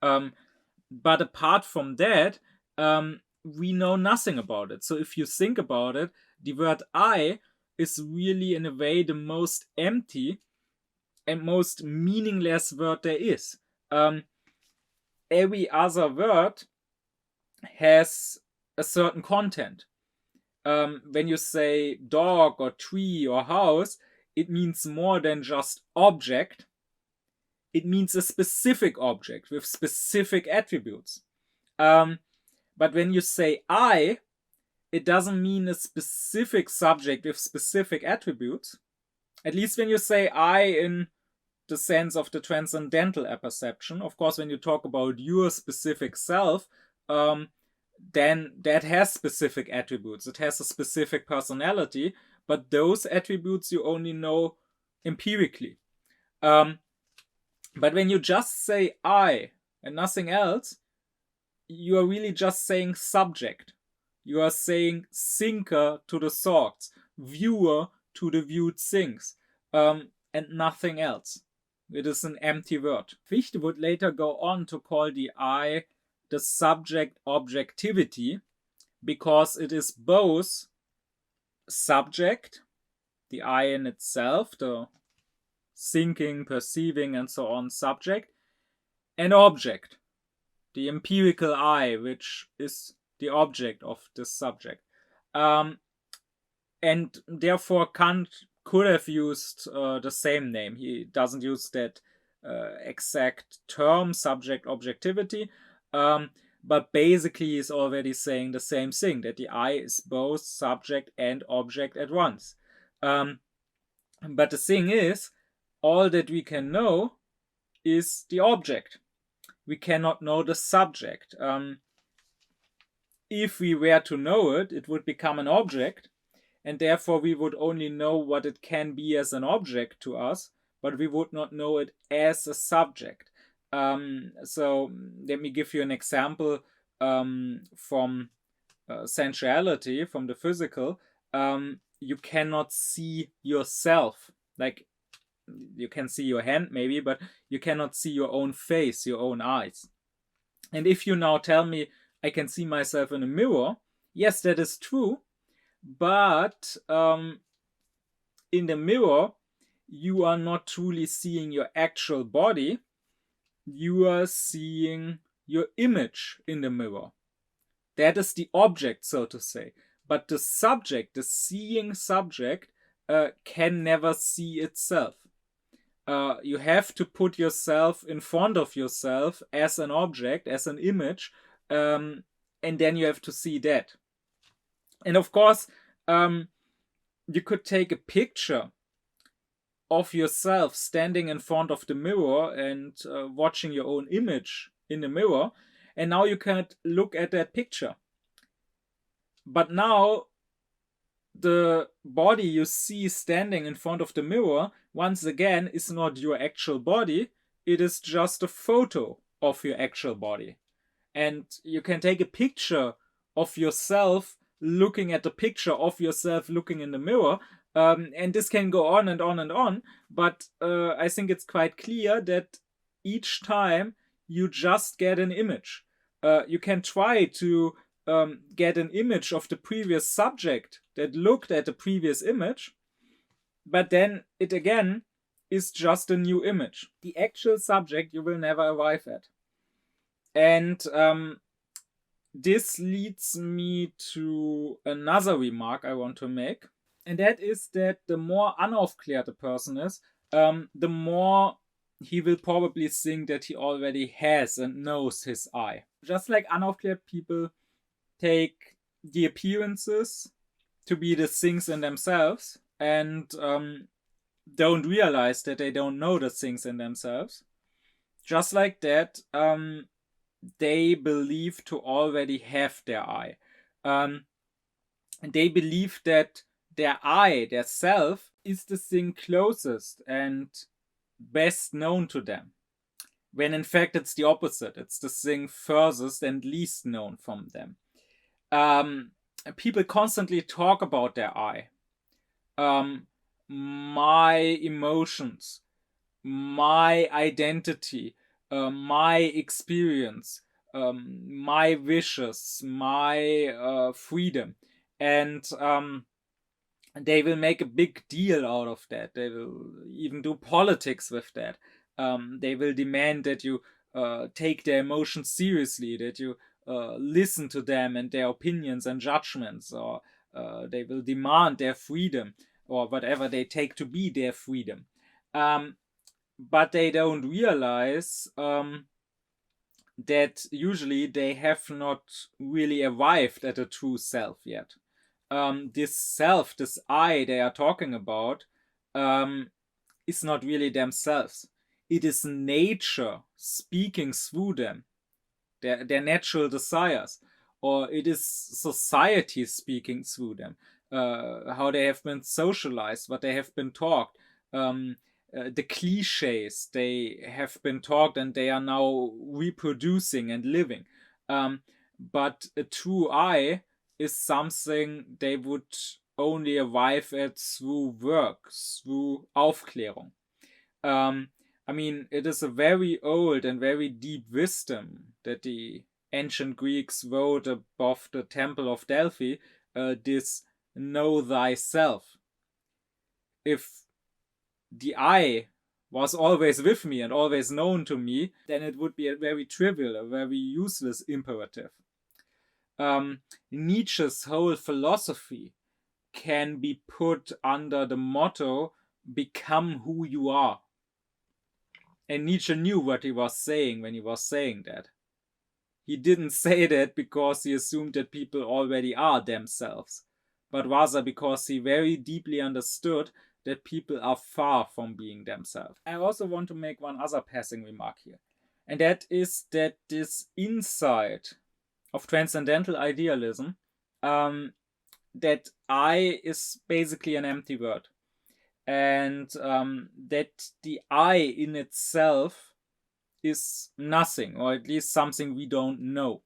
But apart from that, we know nothing about it. So if you think about it, the word I is really in a way the most empty and most meaningless word there is. Every other word has a certain content. When you say dog or tree or house, it means more than just object. It means a specific object with specific attributes. But when you say I, it doesn't mean a specific subject with specific attributes. At least when you say I in the sense of the transcendental apperception. Of course, when you talk about your specific self, then that has specific attributes. It has a specific personality, but those attributes you only know empirically. But when you just say I and nothing else, you are really just saying subject. You are saying thinker to the thoughts, viewer to the viewed things, and nothing else. It is an empty word. Fichte would later go on to call the I the subject objectivity, because it is both subject, the I in itself, the thinking, perceiving, and so on subject, and object, the empirical I, which is the object of this subject. And therefore Kant could have used the same name. He doesn't use that exact term, subject objectivity, but basically he's already saying the same thing, that the I is both subject and object at once. But the thing is, all that we can know is the object. We cannot know the subject. if we were to know it, it would become an object, and therefore we would only know what it can be as an object to us, but we would not know it as a subject. So let me give you an example from sensuality, from the physical. You cannot see yourself. Like, you can see your hand maybe, but you cannot see your own face, your own eyes. And if you now tell me I can see myself in a mirror, yes, that is true, but in the mirror, you are not truly seeing your actual body. You are seeing your image in the mirror. That is the object, so to say. But the subject, the seeing subject, can never see itself. You have to put yourself in front of yourself as an object, as an image, and then you have to see that. And of course, you could take a picture of yourself standing in front of the mirror and watching your own image in the mirror, and now you can look at that picture. But now the body you see standing in front of the mirror, once again, is not your actual body. It is just a photo of your actual body. And you can take a picture of yourself looking at the picture of yourself looking in the mirror, and this can go on and on and on, but I think it's quite clear that each time you just get an image. You can try to get an image of the previous subject that looked at the previous image, but then it again is just a new image. The actual subject you will never arrive at. And this leads me to another remark I want to make, and that is that the more unaufklärt a person is, the more he will probably think that he already has and knows his I. Just like unaufklärt people take the appearances to be the things in themselves and don't realize that they don't know the things in themselves. Just like that, they believe to already have their I. They believe that their I, their self, is the thing closest and best known to them. When in fact it's the opposite. It's the thing furthest and least known from them. People constantly talk about their I. My emotions, my identity, my experience, my wishes, my freedom. And they will make a big deal out of that. They will even do politics with that. They will demand that you take their emotions seriously, that you listen to them and their opinions and judgments, or they will demand their freedom, or whatever they take to be their freedom. But they don't realize that usually they have not really arrived at a true self yet. This self, this I they are talking about, is not really themselves. It is nature speaking through them, their natural desires, or it is society speaking through them, how they have been socialized, what they have been taught, the cliches they have been taught and they are now reproducing and living. But a true I is something they would only arrive at through work, through Aufklärung. I mean, it is a very old and very deep wisdom that the ancient Greeks wrote above the Temple of Delphi, this know thyself. If the I was always with me and always known to me, then it would be a very trivial, a very useless imperative. Nietzsche's whole philosophy can be put under the motto, become who you are. And Nietzsche knew what he was saying when he was saying that. He didn't say that because he assumed that people already are themselves, but rather because he very deeply understood that people are far from being themselves. I also want to make one other passing remark here, and that is that this insight of transcendental idealism, that I is basically an empty word, and that the I in itself is nothing, or at least something we don't know.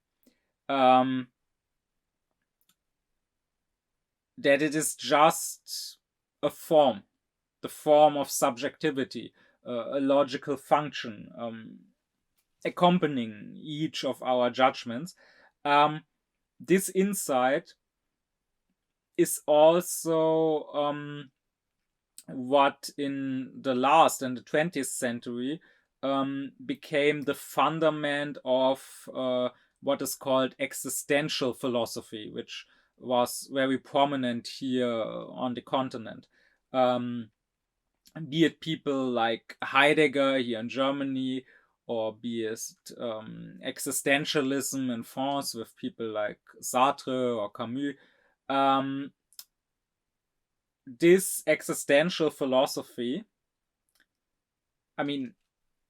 That it is just a form, the form of subjectivity, a logical function, accompanying each of our judgments. This insight is also what in the 20th century became the fundament of what is called existential philosophy, which was very prominent here on the continent. Be it people like Heidegger here in Germany, or be it existentialism in France with people like Sartre or Camus. This existential philosophy, I mean,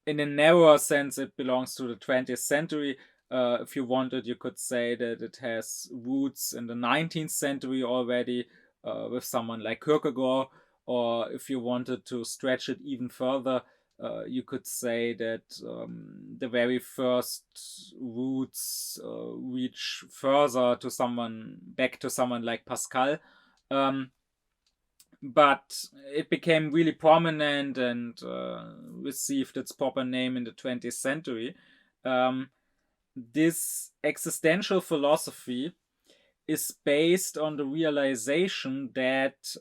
in a narrower sense, it belongs to the 20th century. If you wanted, you could say that it has roots in the 19th century already, with someone like Kierkegaard. Or if you wanted to stretch it even further, you could say that the very first roots reach further back to someone like Pascal. But it became really prominent and received its proper name in the 20th century. This existential philosophy is based on the realization that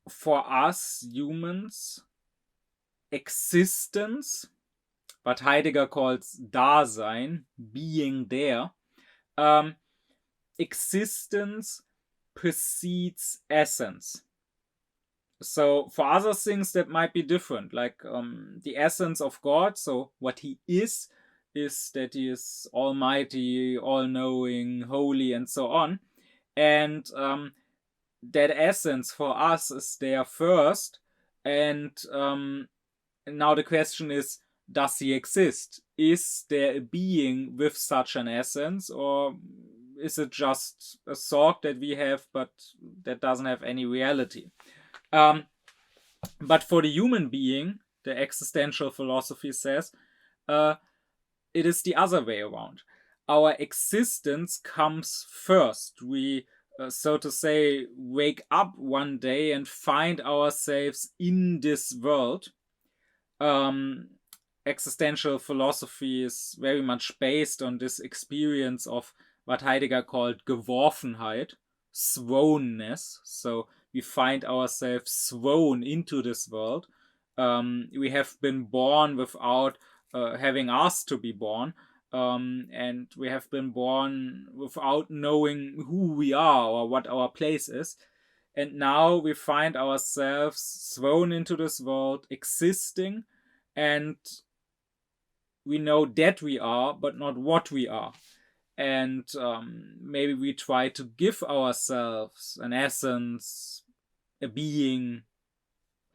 for us humans, existence, what Heidegger calls Dasein, being there, existence precedes essence. So for other things that might be different, like the essence of God, so what he is that he is almighty, all-knowing, holy, and so on. And that essence for us is there first. And now the question is, does he exist? Is there a being with such an essence, or is it just a thought that we have, but that doesn't have any reality? But for the human being, the existential philosophy says, it is the other way around. Our existence comes first. We, so to say, wake up one day and find ourselves in this world. Existential philosophy is very much based on this experience of what Heidegger called Geworfenheit, thrownness. So we find ourselves thrown into this world. We have been born without having asked to be born, and we have been born without knowing who we are or what our place is. And now we find ourselves thrown into this world, existing, and we know that we are, but not what we are. And maybe we try to give ourselves an essence, a being,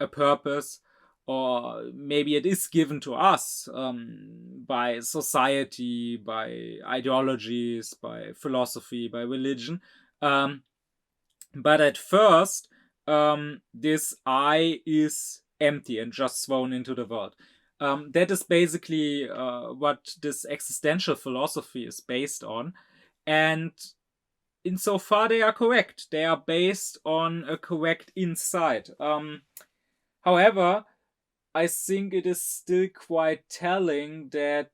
a purpose, or maybe it is given to us by society, by ideologies, by philosophy, by religion. But at first, this I is empty and just thrown into the world. That is basically what this existential philosophy is based on. And insofar they are correct. They are based on a correct insight. However, I think it is still quite telling that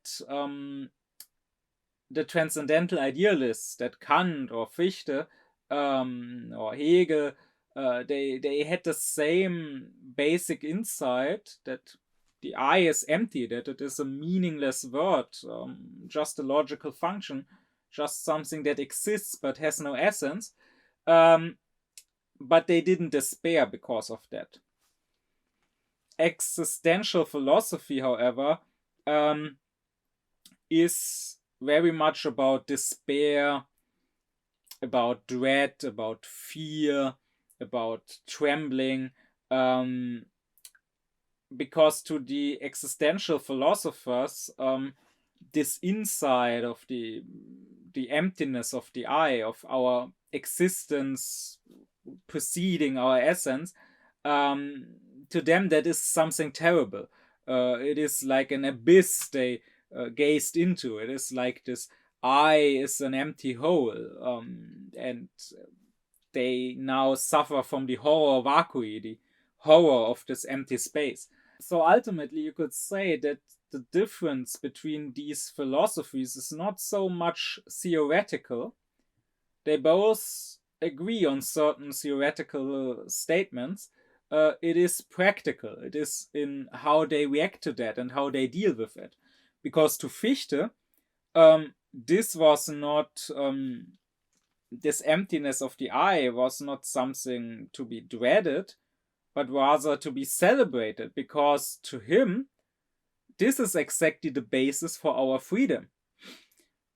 the transcendental idealists, that Kant or Fichte or Hegel, they had the same basic insight that the I is empty, that it is a meaningless word, just a logical function, just something that exists but has no essence. But they didn't despair because of that. Existential philosophy, however, is very much about despair, about dread, about fear, about trembling, because to the existential philosophers, this inside of the emptiness of the I, of our existence preceding our essence, to them that is something terrible. It is like an abyss they gazed into. It is like this I is an empty hole, and they now suffer from the horror vacui, the horror of this empty space. So ultimately, you could say that the difference between these philosophies is not so much theoretical. They both agree on certain theoretical statements. It is practical. It is in how they react to that and how they deal with it. Because to Fichte, this was not this emptiness of the I was not something to be dreaded, but rather to be celebrated, because to him, this is exactly the basis for our freedom.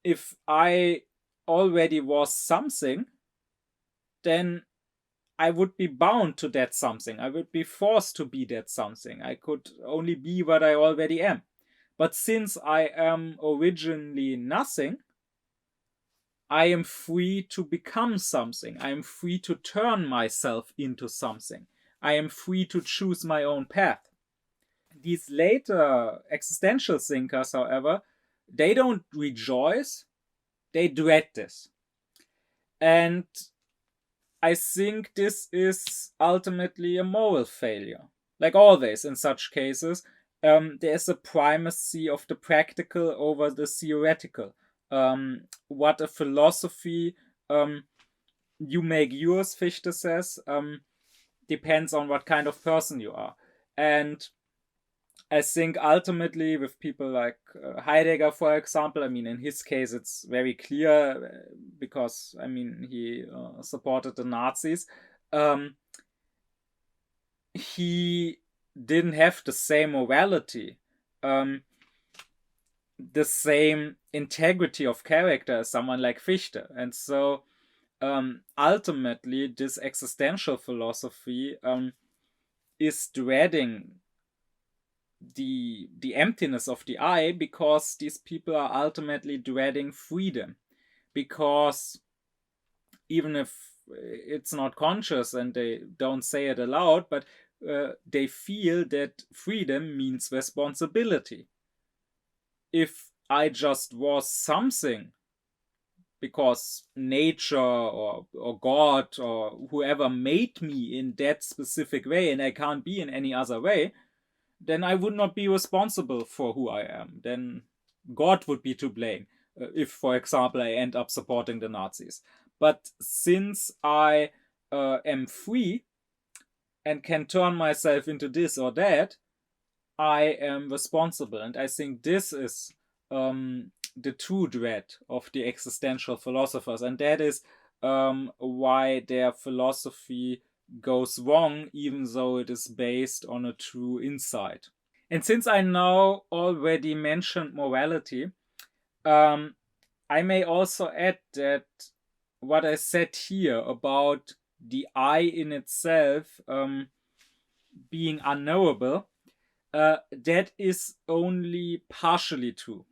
If I already was something, then I would be bound to that something. I would be forced to be that something. I could only be what I already am. But since I am originally nothing, I am free to become something. I am free to turn myself into something. I am free to choose my own path. These later existential thinkers, however, they don't rejoice, they dread this. And I think this is ultimately a moral failure. Like always in such cases, there's a primacy of the practical over the theoretical. What a philosophy you make yours, Fichte says, depends on what kind of person you are. And I think ultimately with people like Heidegger, for example, I mean, in his case, it's very clear because, I mean, he supported the Nazis. He didn't have the same morality, the same integrity of character as someone like Fichte. And so ultimately, this existential philosophy is dreading the emptiness of the I, because these people are ultimately dreading freedom, because even if it's not conscious and they don't say it aloud, but they feel that freedom means responsibility. If I just was something because nature or God or whoever made me in that specific way and I can't be in any other way, then I would not be responsible for who I am. Then God would be to blame if, for example, I end up supporting the Nazis. But since I am free and can turn myself into this or that, I am responsible. And I think this is the true dread of the existential philosophers. And that is why their philosophy goes wrong, even though it is based on a true insight. And since I now already mentioned morality, I may also add that what I said here about the I in itself being unknowable, that is only partially true.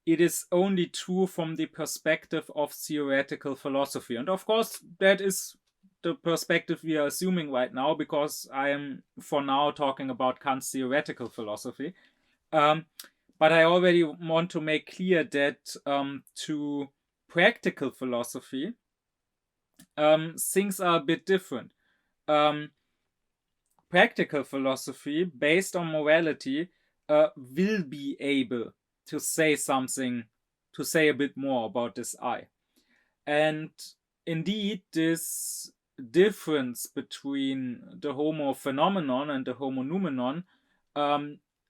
It is only true from the perspective of theoretical philosophy. And of course, that is the perspective we are assuming right now, because I am for now talking about Kant's theoretical philosophy. But I already want to make clear that to practical philosophy, things are a bit different. Practical philosophy based on morality will be able to say something, to say a bit more about this I. And indeed, this difference between the Homo phaenomenon and the Homo noumenon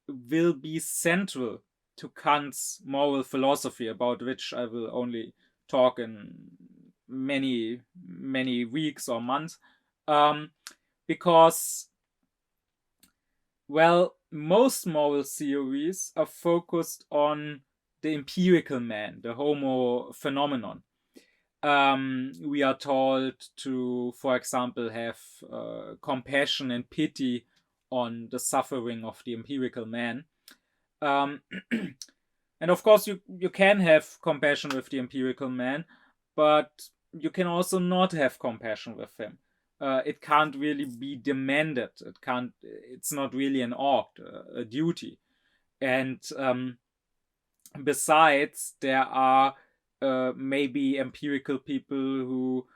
will be central to Kant's moral philosophy, about which I will only talk in many, many weeks or months. Because, well, most moral theories are focused on the empirical man, the Homo phenomenon. We are told to, for example, have compassion and pity on the suffering of the empirical man. And And of course, you can have compassion with the empirical man, but you can also not have compassion with him. It can't really be demanded. It's not really an ought, a duty. And besides, there are maybe empirical people who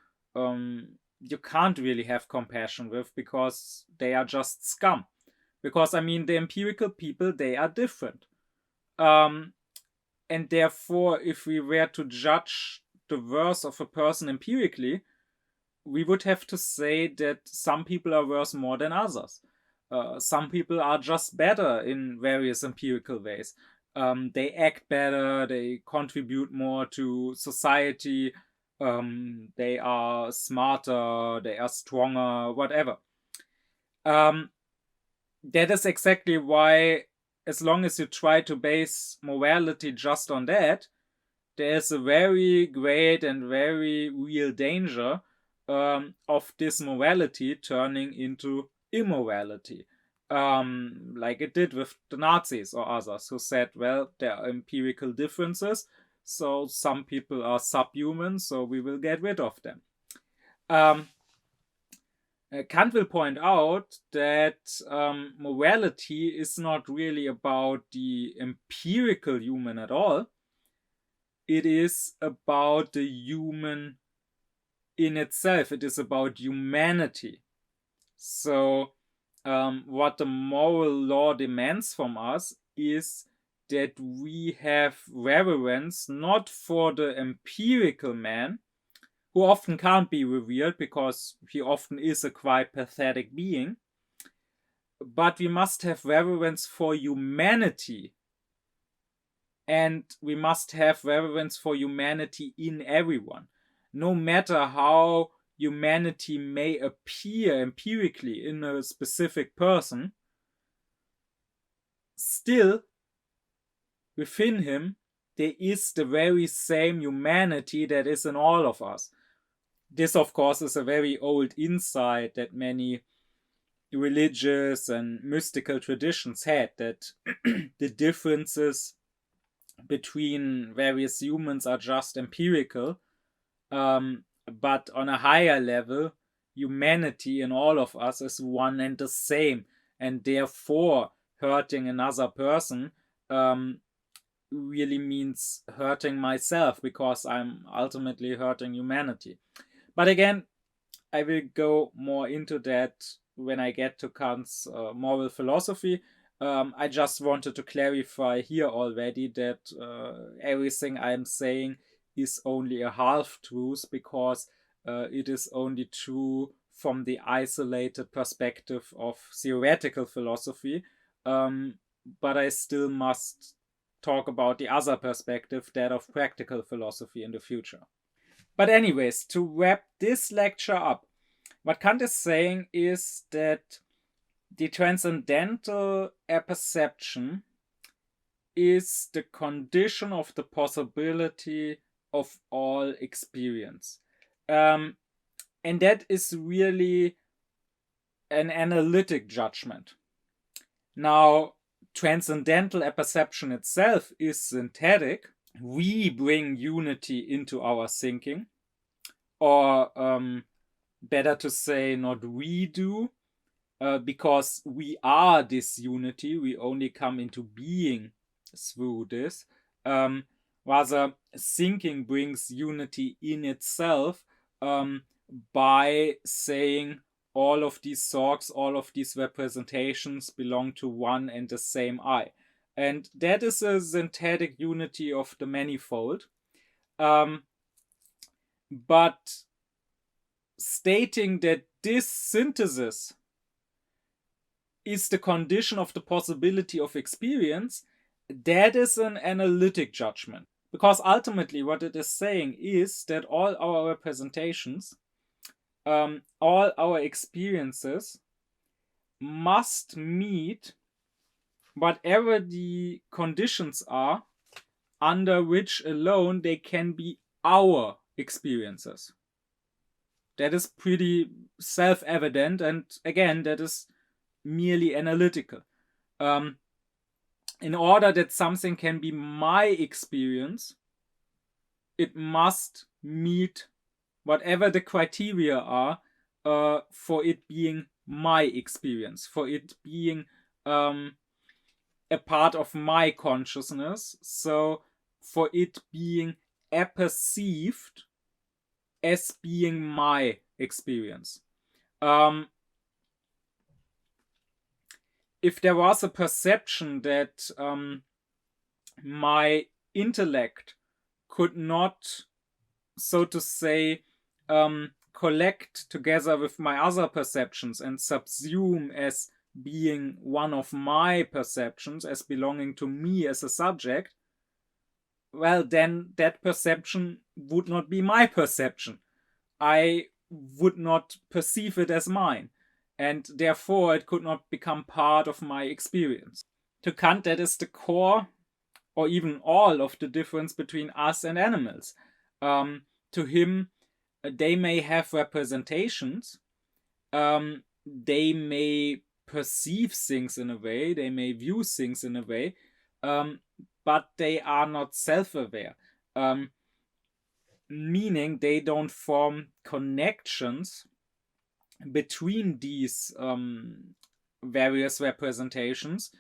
you can't really have compassion with because they are just scum. Because, I mean, the empirical people, they are different. And therefore, if we were to judge the worth of a person empirically, we would have to say that some people are worth more than others. Some people are just better in various empirical ways. They act better, they contribute more to society, they are smarter, they are stronger, whatever. That is exactly why, as long as you try to base morality just on that, there is a very great and very real danger of this morality turning into immorality. Like it did with the Nazis or others who said, well, there are empirical differences, so some people are subhuman, so we will get rid of them. Kant will point out that morality is not really about the empirical human at all. It is about the human in itself. It is about humanity. So, what the moral law demands from us is that we have reverence not for the empirical man, who often can't be revealed because he often is a quite pathetic being, but we must have reverence for humanity. And we must have reverence for humanity in everyone. No matter how humanity may appear empirically in a specific person, still within him there is the very same humanity that is in all of us. This, of course, is a very old insight that many religious and mystical traditions had, that the differences between various humans are just empirical, but on a higher level, humanity in all of us is one and the same, and therefore hurting another person really means hurting myself, because I'm ultimately hurting humanity. But again, I will go more into that when I get to Kant's moral philosophy. I just wanted to clarify here already that everything I'm saying is only a half-truth, because it is only true from the isolated perspective of theoretical philosophy. But I still must talk about the other perspective, that of practical philosophy, in the future. But anyways, to wrap this lecture up, what Kant is saying is that the transcendental apperception is the condition of the possibility of all experience. And that is really an analytic judgment. Now, transcendental apperception itself is synthetic. We bring unity into our thinking, or better to say, not we do, because we are this unity. We only come into being through this. Rather, thinking brings unity in itself by saying all of these thoughts, all of these representations belong to one and the same I. And that is a synthetic unity of the manifold. But stating that this synthesis is the condition of the possibility of experience, that is an analytic judgment. Because ultimately what it is saying is that all our representations, all our experiences must meet whatever the conditions are under which alone they can be our experiences. That is pretty self-evident, and again, that is merely analytical. in order that something can be my experience, it must meet whatever the criteria are for it being my experience, for it being a part of my consciousness, so for it being apperceived as being my experience. If there was a perception that my intellect could not, so to say, collect together with my other perceptions and subsume as being one of my perceptions, as belonging to me as a subject, well, then that perception would not be my perception. I would not perceive it as mine, and therefore it could not become part of my experience. To Kant, that is the core, or even all of the difference between us and animals. To him, they may have representations, they may perceive things in a way, they may view things in a way, but they are not self-aware, meaning they don't form connections between these various representations,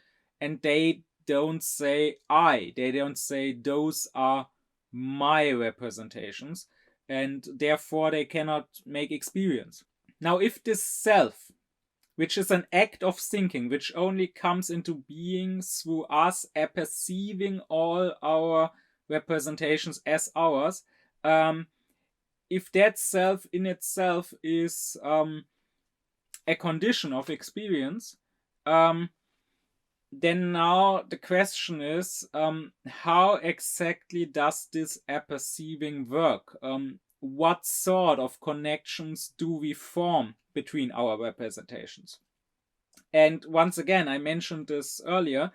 and they don't say they don't say those are my representations, and therefore they cannot make experience. Now, if this self, which is an act of thinking, which only comes into being through us apperceiving all our representations as ours, if that self in itself is a condition of experience, then now the question is, how exactly does this apperceiving work? What sort of connections do we form between our representations? And once again, I mentioned this earlier,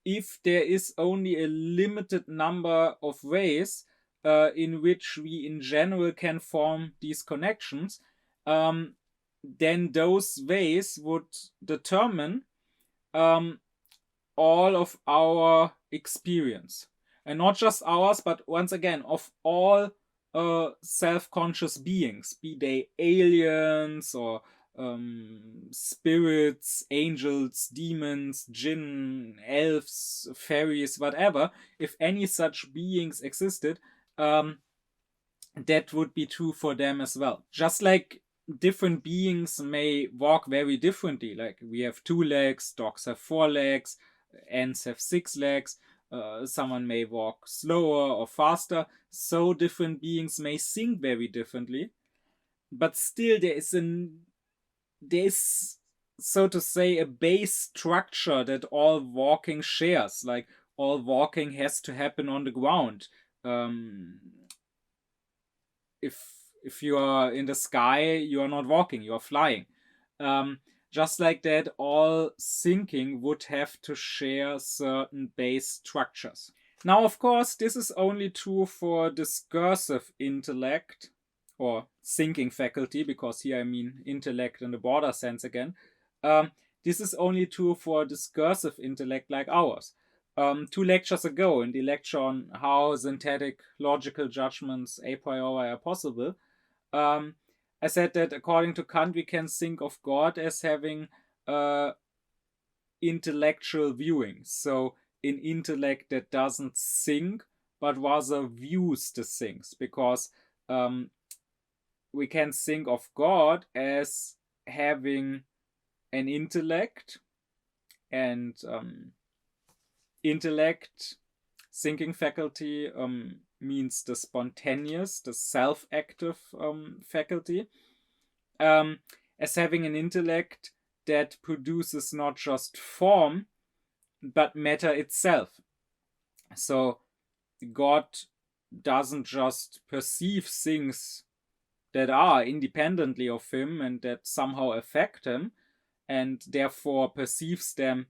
if there is only a limited number of ways in which we in general can form these connections, then those ways would determine all of our experience, and not just ours, but once again of all self-conscious beings, be they aliens or spirits, angels, demons, jinn, elves, fairies, whatever. If any such beings existed, that would be true for them as well. Just like different beings may walk very differently, like we have 2 legs, dogs have 4 legs, ants have 6 legs, someone may walk slower or faster, so different beings may think very differently, but still there is, so to say, a base structure that all walking shares. Like, all walking has to happen on the ground. If you are in the sky, you are not walking, you are flying. Just like that, all thinking would have to share certain base structures. Now, of course, this is only true for discursive intellect or thinking faculty, because here I mean intellect in the broader sense again. This is only true for discursive intellect like ours. 2 lectures ago, in the lecture on how synthetic logical judgments a priori are possible, I said that according to Kant, we can think of God as having intellectual viewing. So an intellect that doesn't think, but rather views the things, because we can think of God as having an intellect, and intellect, thinking faculty, means the spontaneous, the self-active faculty, as having an intellect that produces not just form, but matter itself. So God doesn't just perceive things that are independently of him and that somehow affect him, and therefore perceives them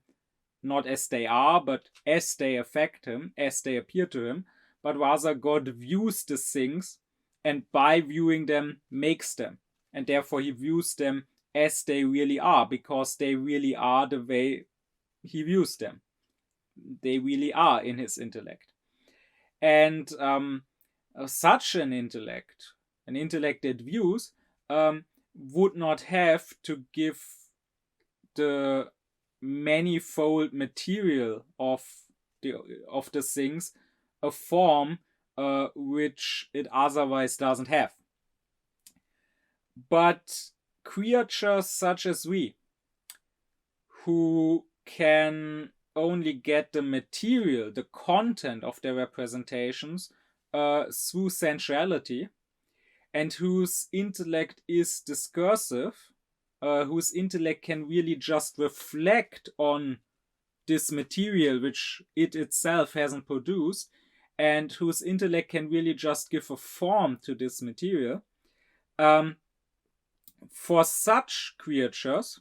not as they are, but as they affect him, as they appear to him, but rather God views the things, and by viewing them makes them, and therefore he views them as they really are, because they really are the way he views them. they really are in his intellect. And such an intellect that views, would not have to give the manifold material of the things a form which it otherwise doesn't have. But creatures such as we, who can only get the material, the content of their representations through sensuality, and whose intellect is discursive, whose intellect can really just reflect on this material which it itself hasn't produced, and whose intellect can really just give a form to this material. For such creatures,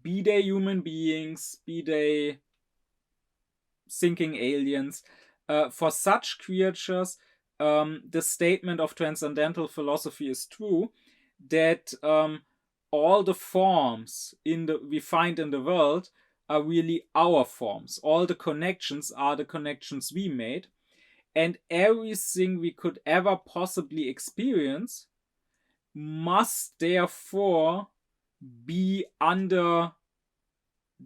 be they human beings, be they thinking aliens, for such creatures, the statement of transcendental philosophy is true, that all the forms we find in the world are really our forms. All the connections are the connections we made, and everything we could ever possibly experience must therefore be under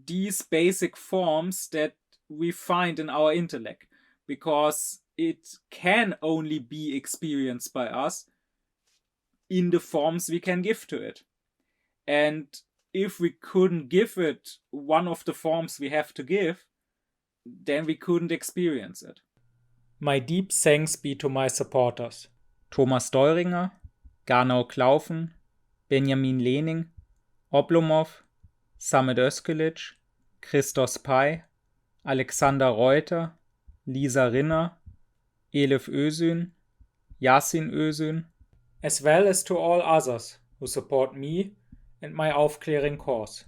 these basic forms that we find in our intellect, because it can only be experienced by us in the forms we can give to it. And if we couldn't give it one of the forms we have to give, then we couldn't experience it. My deep thanks be to my supporters: Thomas Deuringer, Garnau Klaufen, Benjamin Lehning, Oblomov, Samet Özkilic, Christos Pai, Alexander Reuter, Lisa Rinner, Elif Özün, Yasin Özün, as well as to all others who support me and my Aufklärung course.